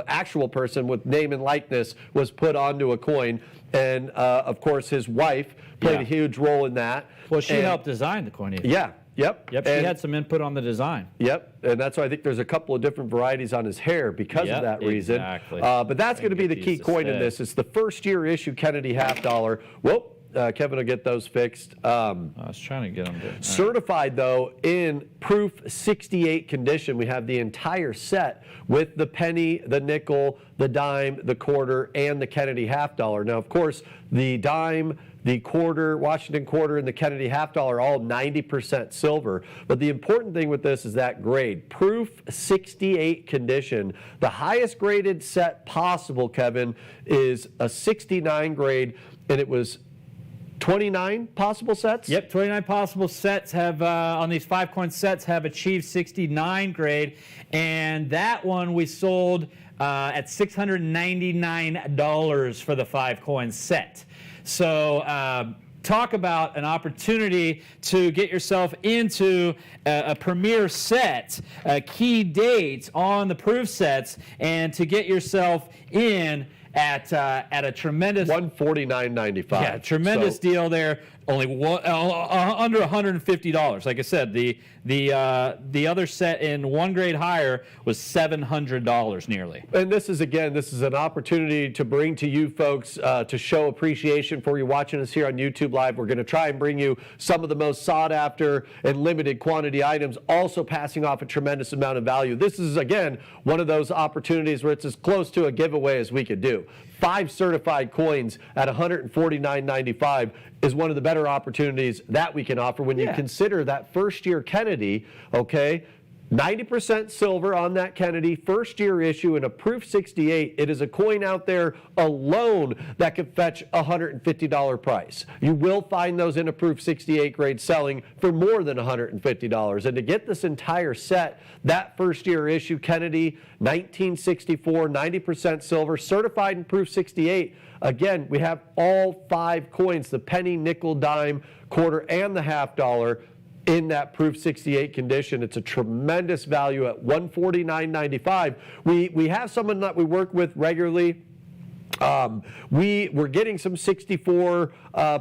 actual person with name and likeness was put onto a coin. And of course, his wife played a huge role in that. Well, she helped design the coin. Yeah. Yep. She had some input on the design. Yep, and that's why I think there's a couple of different varieties on his hair because of that reason. Exactly. But that's going to be the key coin in this. It's the first year issue Kennedy $50. Whoop. Kevin will get those fixed. I was trying to get them to. Certified, though, in proof 68 condition. We have the entire set with the penny, the nickel, the dime, the quarter, and the Kennedy $50. Now, of course, the dime, the quarter, Washington quarter, and the Kennedy $50 are all 90% silver. But the important thing with this is that grade, proof 68 condition. The highest graded set possible, Kevin, is a 69 grade, and it was 29 possible sets? Yep, 29 possible sets have, on these 5-coin sets, have achieved 69 grade. And that one we sold at $699 for the 5-coin set. So talk about an opportunity to get yourself into a premier set, key dates on the proof sets, and to get yourself in at a tremendous $149.95. Yeah, tremendous deal there. Only under $150. Like I said, the other set in 1 grade higher was $700 nearly. And this is an opportunity to bring to you folks to show appreciation for you watching us here on YouTube Live. We're going to try and bring you some of the most sought after and limited quantity items, also passing off a tremendous amount of value. This is, again, one of those opportunities where it's as close to a giveaway as we could do. 5 certified coins at $149.95 is one of the better opportunities that we can offer when you consider that first year Kennedy, okay, 90% silver on that Kennedy, first year issue, and a proof 68. It is a coin out there alone that could fetch a $150 price. You will find those in a proof 68 grade selling for more than $150. And to get this entire set, that first year issue Kennedy, 1964, 90% silver, certified in proof 68. Again, we have all 5 coins, the penny, nickel, dime, quarter, and the half dollar, in that proof 68 condition. It's a tremendous value at $149.95. We have someone that we work with regularly. We're getting some 64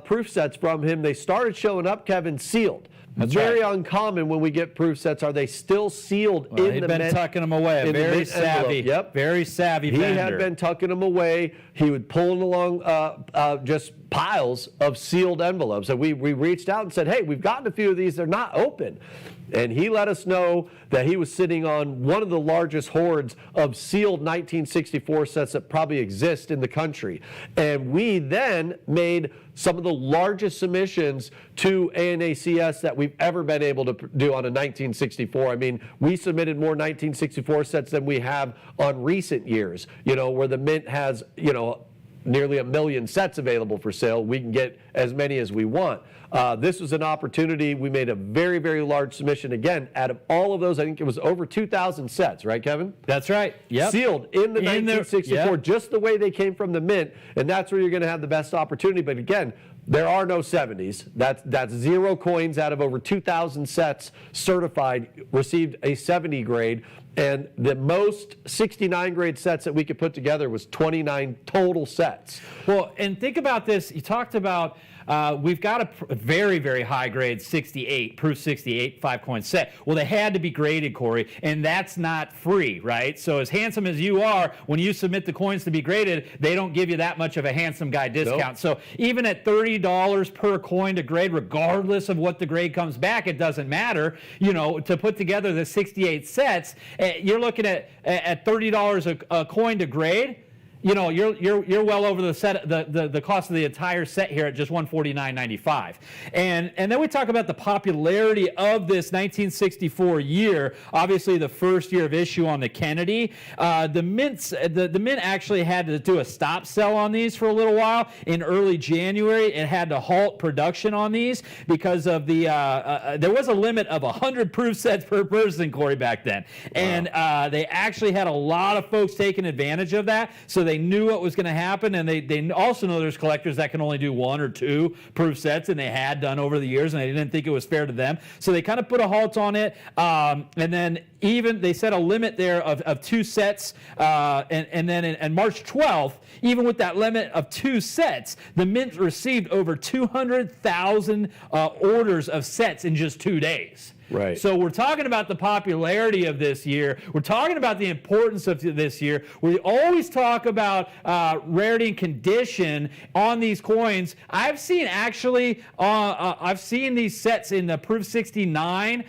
proof sets from him. They started showing up, Kevin, sealed. That's very right. uncommon when we get proof sets. Are they still sealed in the mint? He'd been tucking them away. Very savvy. Yep. Very savvy He vendor. had been tucking them away. He would pull them along just piles of sealed envelopes. And we reached out and said, hey, we've gotten a few of these. They're not open. And he let us know that he was sitting on one of the largest hordes of sealed 1964 sets that probably exist in the country. And we then made some of the largest submissions to ANACS that we've ever been able to do on a 1964. I mean, we submitted more 1964 sets than we have on recent years, where the Mint has, nearly 1 million sets available for sale. We can get as many as we want. This was an opportunity. We made a very, very large submission. Again, out of all of those, I think it was over 2,000 sets, right, Kevin? That's right. Yep. Sealed in the 1964, yep. Just the way they came from the Mint, and that's where you're going to have the best opportunity. But again, there are no 70s. That's 0 coins out of over 2,000 sets certified, received a 70 grade. And the most 69 grade sets that we could put together was 29 total sets. Well, and think about this. You talked about we've got a very, very high grade 68, proof 68 5-coin set. Well, they had to be graded, Corey, and that's not free, right? So as handsome as you are, when you submit the coins to be graded, they don't give you that much of a handsome guy discount. Nope. So even at $30 per coin to grade, regardless of what the grade comes back, it doesn't matter. To put together the 68 sets, you're looking at $30 a coin to grade. You're well over the set, the cost of the entire set here at just $149.95. And then we talk about the popularity of this 1964 year. Obviously, the first year of issue on the Kennedy. The Mint actually had to do a stop sell on these for a little while in early January. It had to halt production on these because of the there was a limit of 100 proof sets per person, Corey, back then, and they actually had a lot of folks taking advantage of that. So they knew what was going to happen, and they also know there's collectors that can only do 1 or 2 proof sets, and they had done over the years, and they didn't think it was fair to them. So they kind of put a halt on it, and then even they set a limit there of 2 sets, and then on March 12th, even with that limit of 2 sets, the Mint received over 200,000 orders of sets in just 2 days. Right. So we're talking about the popularity of this year. We're talking about the importance of this year. We always talk about rarity and condition on these coins. I've seen I've seen these sets in the proof 69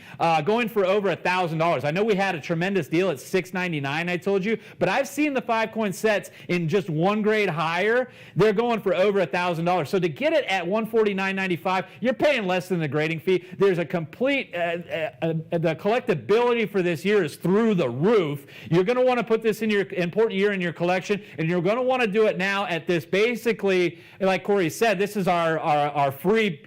going for over $1,000. I know we had a tremendous deal at $699, I told you, but I've seen the 5-coin sets in just 1 grade higher. They're going for over $1,000. So to get it at $149.95, you're paying less than the grading fee. There's a complete the collectability for this year is through the roof. You're going to want to put this in your important year in your collection, and you're going to want to do it now at this, basically, like Corey said, this is our free,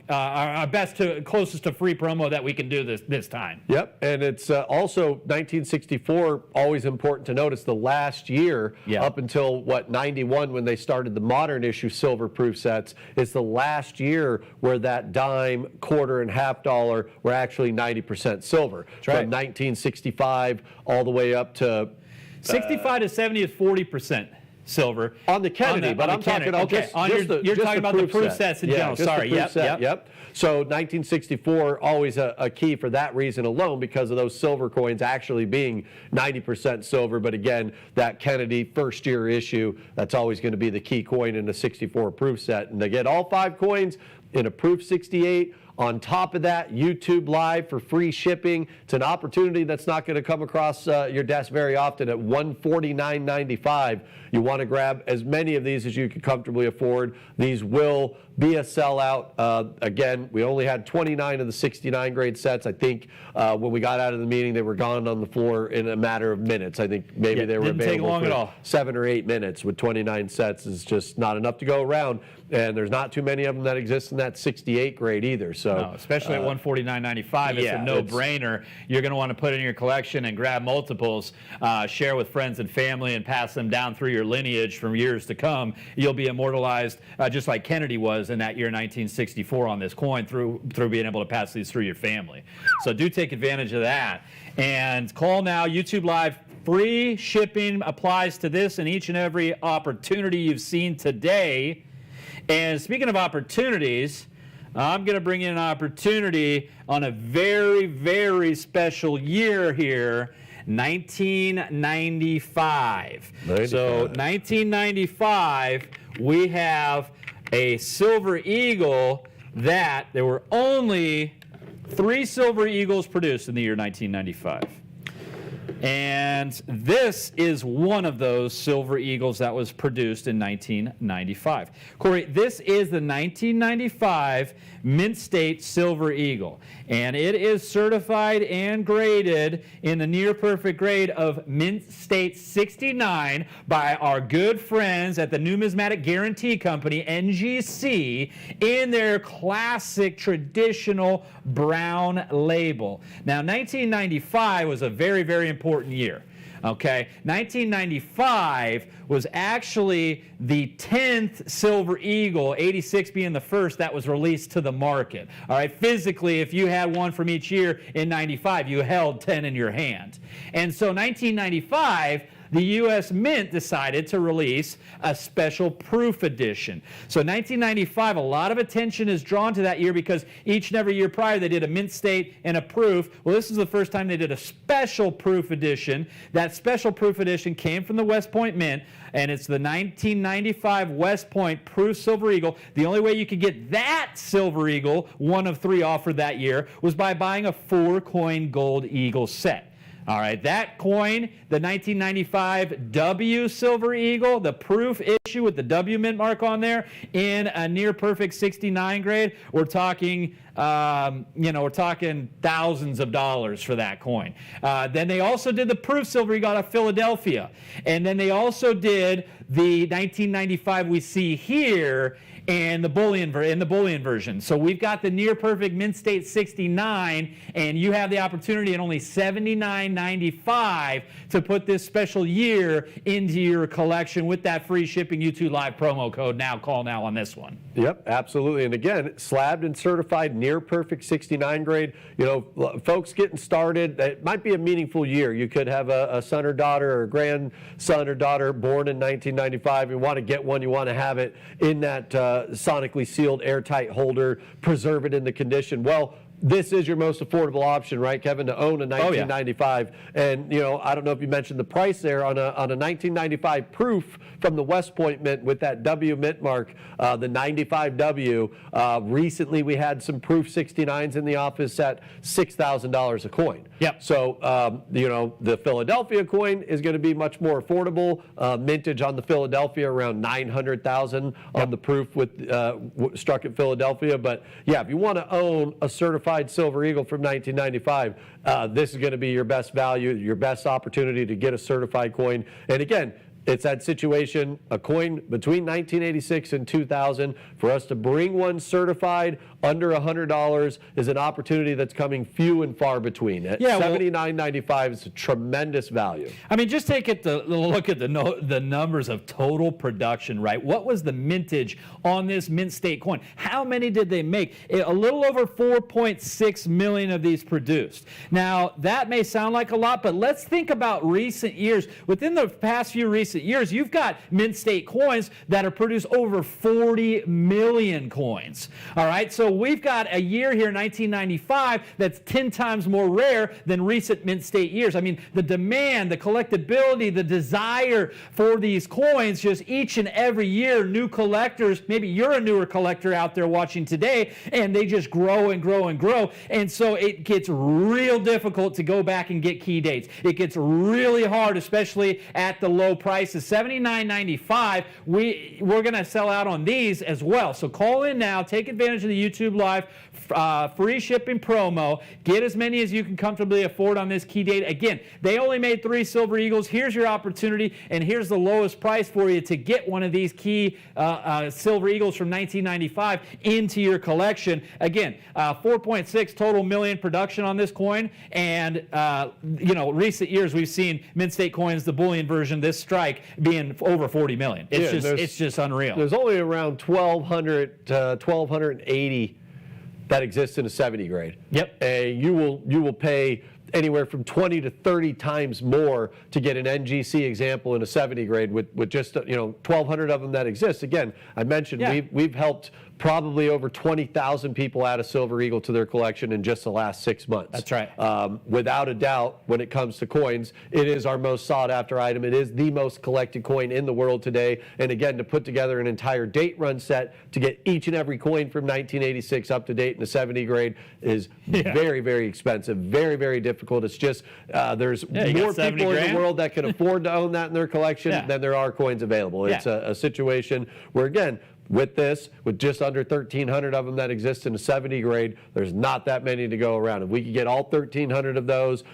our best to closest to free promo that we can do this time. Yep, and it's also 1964, always important to notice the last year, up until 91 when they started the modern issue silver proof sets, is the last year where that dime, quarter, and half dollar were actually 90% silver. That's right. From 1965 all the way up to 65 to 70 is 40% silver on the Kennedy, but I'm talking about you're talking about the proof sets in general. Sorry, yep. So 1964, always a key for that reason alone, because of those silver coins actually being 90% silver. But again, that Kennedy first year issue, that's always going to be the key coin in a 64 proof set. And to get all 5 coins in a proof 68, on top of that, YouTube Live for free shipping. It's an opportunity that's not going to come across your desk very often at $149.95. You want to grab as many of these as you can comfortably afford. These will be a sellout. Again, we only had 29 of the 69 grade sets. I think when we got out of the meeting, they were gone on the floor in a matter of minutes. I think maybe they were didn't take available long for at all. 7 or 8 minutes. With 29 sets is just not enough to go around, and there's not too many of them that exist in that 68 grade either. So no, especially at $149.95, it's a no-brainer. You're going to want to put it in your collection and grab multiples, share with friends and family, and pass them down through your lineage from years to come. You'll be immortalized just like Kennedy was in that year 1964 on this coin through being able to pass these through your family. So do take advantage of that. And call now, YouTube Live. Free shipping applies to this and each and every opportunity you've seen today. And speaking of opportunities, I'm going to bring in an opportunity on a very, very special year here, 1995. So 1995, we have a Silver Eagle that there were only 3 Silver Eagles produced in the year 1995. And this is one of those Silver Eagles that was produced in 1995. Corey, this is the 1995 Mint State Silver Eagle. And it is certified and graded in the near perfect grade of Mint State 69 by our good friends at the Numismatic Guarantee Company, NGC, in their classic traditional brown label. Now, 1995 was a very, very important year. Okay, 1995 was actually the 10th Silver Eagle, 86 being the first that was released to the market. All right, physically, if you had one from each year in 95, you held 10 in your hand. And so 1995, the U.S. Mint decided to release a special proof edition. So 1995, a lot of attention is drawn to that year because each and every year prior they did a Mint State and a proof. Well, this is the first time they did a special proof edition. That special proof edition came from the West Point Mint, and it's the 1995 West Point Proof Silver Eagle. The only way you could get that Silver Eagle, one of 3 offered that year, was by buying a 4-coin gold Eagle set. All right, that coin, the 1995 W Silver Eagle, the proof issue with the W mint mark on there, in a near perfect 69 grade, we're talking, we're talking thousands of dollars for that coin. Then they also did the proof silver Eagle out of Philadelphia, and then they also did the 1995 we see here and the bullion version. So we've got the near perfect Mint State 69, and you have the opportunity at only $79.95 to put this special year into your collection with that free shipping YouTube Live promo code. Now, call now on this one. Yep, absolutely. And again, slabbed and certified near perfect 69 grade. You know, folks getting started, it might be a meaningful year. You could have a son or daughter or a grandson or daughter born in 1995. You want to get one, you want to have it in that sonically sealed airtight holder, preserve it in the condition. Well, this is your most affordable option, right, Kevin, to own a 1995. And, you know, I don't know if you mentioned the price there on a 1995 proof from the West Point Mint with that W mint mark, the 95W. Recently, we had some proof 69s in the office at $6,000 a coin. Yep. So, you know, the Philadelphia coin is going to be much more affordable. Mintage on the Philadelphia around $900,000 on the proof with struck at Philadelphia. But yeah, if you want to own a certified Silver Eagle from 1995, this is going to be your best value, your best opportunity to get a certified coin. And again, it's that situation, a coin between 1986 and 2000. For us to bring one certified under $100 is an opportunity that's coming few and far between. At $79.95 is a tremendous value. I mean, just take a look at the numbers of total production, right? What was the mintage on this Mint State coin? How many did they make? A little over 4.6 million of these produced. Now, that may sound like a lot, but let's think about recent years. Within the past few recent years, you've got Mint State coins that have produced over 40 million coins. All right, so we've got a year here, 1995, that's 10 times more rare than recent Mint State years. I mean, the demand, the collectability, the desire for these coins, just each and every year, new collectors, maybe you're a newer collector out there watching today, and they just grow and grow and grow. And so it gets real difficult to go back and get key dates. It gets really hard, especially at the low price price is $79.95. We're going to sell out on these as well. So call in now. Take advantage of the YouTube Live free shipping promo. Get as many as you can comfortably afford on this key date. Again, they only made 3 Silver Eagles. Here's your opportunity, and here's the lowest price for you to get one of these key Silver Eagles from 1995 into your collection. Again, 4.6 total million production on this coin, and recent years we've seen Mint State coins, the bullion version, this strike being over 40 million. It's just unreal. There's only around 1,200 to 1,280 that exists in a 70 grade. Yep. You will pay anywhere from 20 to 30 times more to get an NGC example in a 70 grade with just 1,200 of them that exist. Again, I mentioned we've helped probably over 20,000 people add a Silver Eagle to their collection in just the last 6 months. That's right. Without a doubt, when it comes to coins, it is our most sought after item. It is the most collected coin in the world today. And again, to put together an entire date run set to get each and every coin from 1986 up to date in the 70 grade is very, very expensive, very, very difficult. It's just there's more people in the world that can afford to own that in their collection than there are coins available. It's a situation where, again, with just under 1,300 of them that exist in a 70 grade, there's not that many to go around. If we could get all 1,300 of those,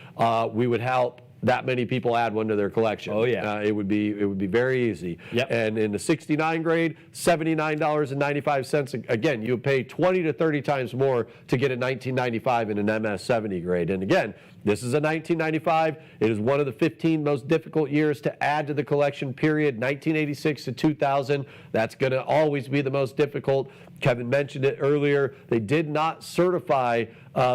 we would help that many people add one to their collection. Oh yeah, it would be very easy. Yep. And in the 69 grade, $79.95. Again, you would pay 20 to 30 times more to get a 1995 in an MS 70 grade. And again, this is a 1995. It is one of the 15 most difficult years to add to the collection, period. 1986 to 2000. That's going to always be the most difficult. Kevin mentioned it earlier. They did not certify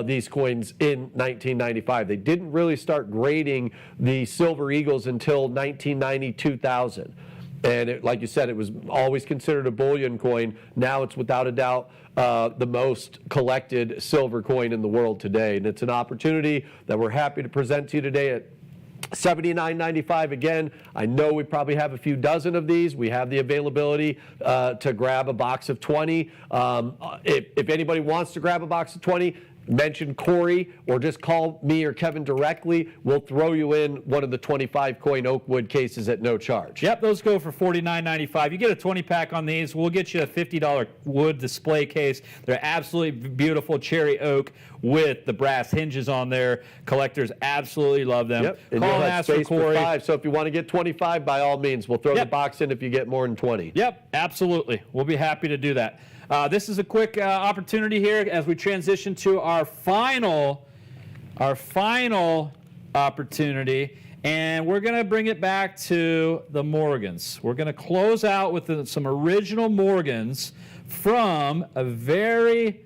these coins in 1995. They didn't really start grading the Silver Eagles until 1990, 2000. And like you said, it was always considered a bullion coin. Now it's without a doubt the most collected silver coin in the world today. And it's an opportunity that we're happy to present to you today at $79.95. Again, I know we probably have a few dozen of these. We have the availability to grab a box of 20. If anybody wants to grab a box of 20, mention Corey or just call me or Kevin directly. We'll throw you in one of the 25 coin Oakwood cases at no charge. Yep, those go for $49.95. You get a 20 pack on these. We'll get you a $50 wood display case. They're absolutely beautiful cherry oak with the brass hinges on there. Collectors absolutely love them. Yep. And call you'll and have ask for space for Corey. 5. So if you want to get 25, by all means, we'll throw the box in if you get more than 20. Yep, absolutely. We'll be happy to do that. This is a quick opportunity here as we transition to our final opportunity, and we're going to bring it back to the Morgans. We're going to close out with some original Morgans from a very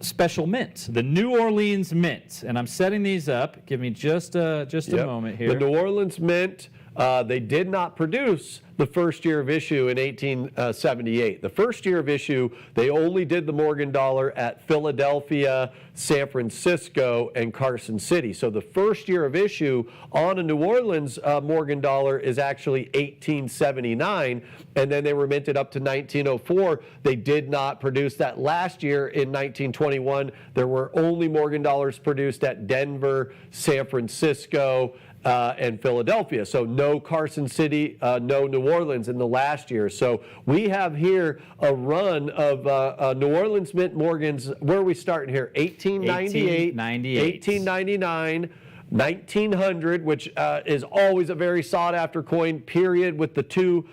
special mint, the New Orleans Mint. And I'm setting these up. Give me just a moment here. The New Orleans Mint, they did not produce the first year of issue in 1878. The first year of issue, they only did the Morgan dollar at Philadelphia, San Francisco, and Carson City. So the first year of issue on a New Orleans Morgan dollar is actually 1879, and then they were minted up to 1904. They did not produce that last year in 1921. There were only Morgan dollars produced at Denver, San Francisco, and Philadelphia. So no Carson City, no New Orleans in the last year. So we have here a run of New Orleans Mint Morgans. Where are we starting here? 1898, 1899, 1900, which is always a very sought after coin, period, with the two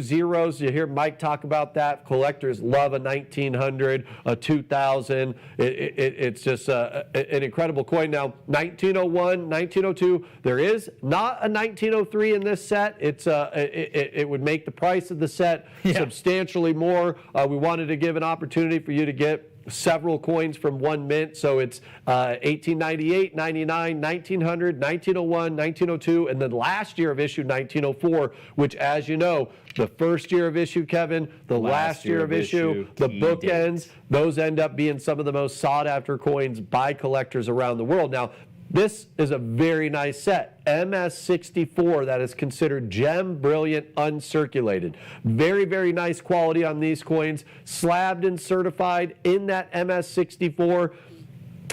zeros. You hear Mike talk about that. Collectors love a 1900, a 2000. It's just an incredible coin. Now, 1901, 1902, there is not a 1903 in this set. It would make the price of the set substantially more. We wanted to give an opportunity for you to get several coins from one mint. So it's 1898, 99, 1900, 1901, 1902, and then last year of issue 1904, which, as you know, the first year of issue, Kevin, the last year of issue, the bookends, those end up being some of the most sought after coins by collectors around the world. Now, this is a very nice set. MS64, that is considered gem brilliant uncirculated. Very, very nice quality on these coins. Slabbed and certified in that MS64.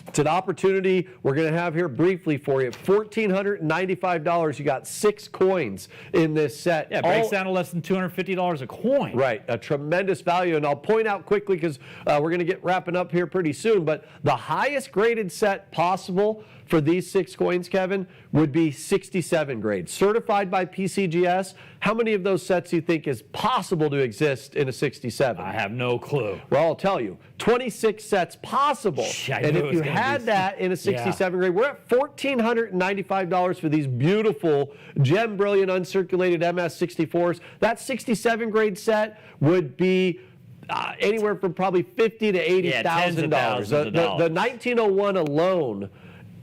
It's an opportunity we're going to have here briefly for you. $1,495. You got 6 coins in this set. Yeah, it breaks down to less than $250 a coin. Right, a tremendous value. And I'll point out quickly, because we're going to get wrapping up here pretty soon, but the highest graded set possible for these 6 coins, Kevin, would be 67 grade. Certified by PCGS. How many of those sets do you think is possible to exist in a 67? I have no clue. Well, I'll tell you, 26 sets possible. And if you had that in a 67 grade, we're at $1,495 for these beautiful Gem Brilliant uncirculated MS64s. That 67 grade set would be anywhere from probably $50,000 to $80,000. The 1901 alone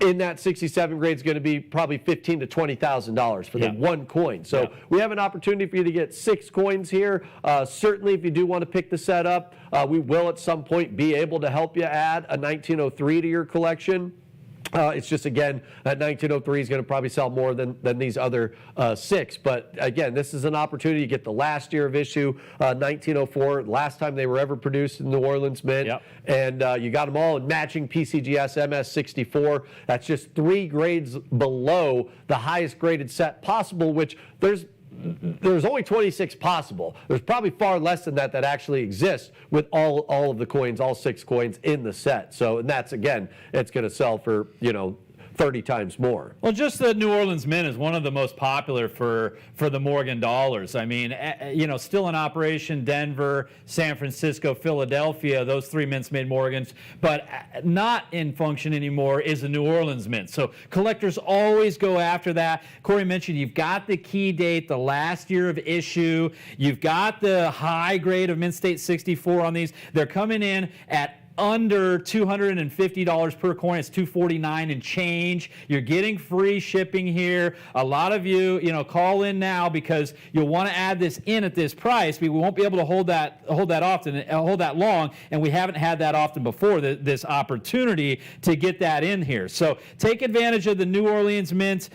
in that 67 grade is going to be probably $15,000 to $20,000 for the 1 coin. So we have an opportunity for you to get 6 coins here. Certainly, if you do want to pick the set up, we will at some point be able to help you add a 1903 to your collection. It's just, again, that 1903 is going to probably sell more than these other 6. But again, this is an opportunity to get the last year of issue, 1904, last time they were ever produced in New Orleans Mint. And you got them all in matching PCGS MS64. That's just 3 grades below the highest graded set possible, which there's only 26 possible. There's probably far less than that actually exists with all of the coins, all 6 coins in the set. So, and that's, again, it's going to sell for, 30 times more. Well, just the New Orleans Mint is one of the most popular for the Morgan dollars. I mean, still in operation, Denver, San Francisco, Philadelphia, those 3 mints made Morgans, but not in function anymore is the New Orleans Mint. So collectors always go after that. Corey mentioned you've got the key date, the last year of issue. You've got the high grade of Mint State 64 on these. They're coming in at under $250 per coin. It's $249 and change. You're getting free shipping here. A lot of you, call in now because you'll want to add this in at this price. We won't be able to hold that long, and we haven't had that often before. This opportunity to get that in here. So take advantage of the New Orleans Mint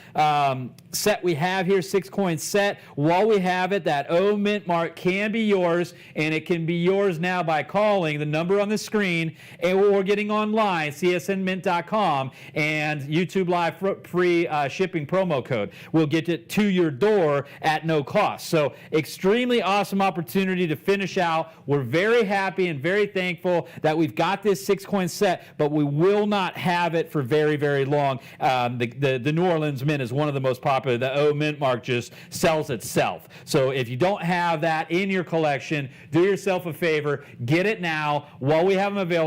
set we have here, 6 coin set. While we have it, that O Mint mark can be yours, and it can be yours now by calling the number on the screen or getting online, csnmint.com, and YouTube Live free shipping promo code. We'll get it to your door at no cost. So extremely awesome opportunity to finish out. We're very happy and very thankful that we've got this 6 coin set, but we will not have it for very, very long. The New Orleans Mint is one of the most popular. The O Mint mark just sells itself. So if you don't have that in your collection, do yourself a favor, get it now while we have them available.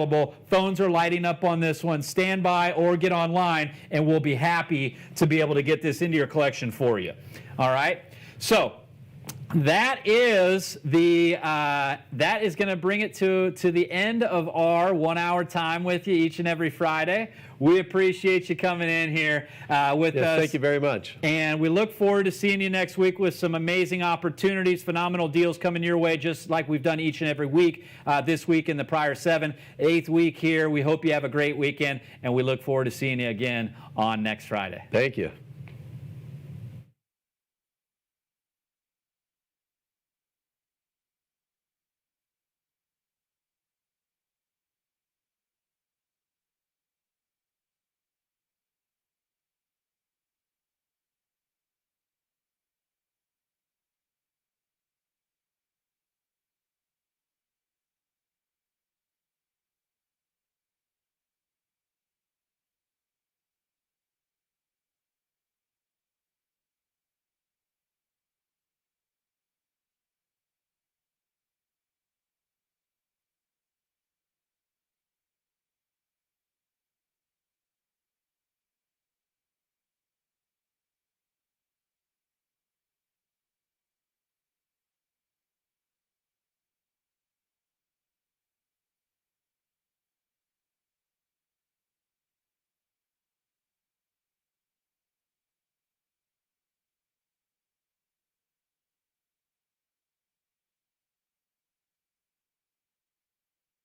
Phones are lighting up on this one. Stand by or get online, and we'll be happy to be able to get this into your collection for you. All right? So that is going to bring it to the end of our 1-hour time with you each and every Friday. We appreciate you coming in here with us. Thank you very much. And we look forward to seeing you next week with some amazing opportunities, phenomenal deals coming your way, just like we've done each and every week this week and the prior 7. 8th week here. We hope you have a great weekend, and we look forward to seeing you again on next Friday. Thank you.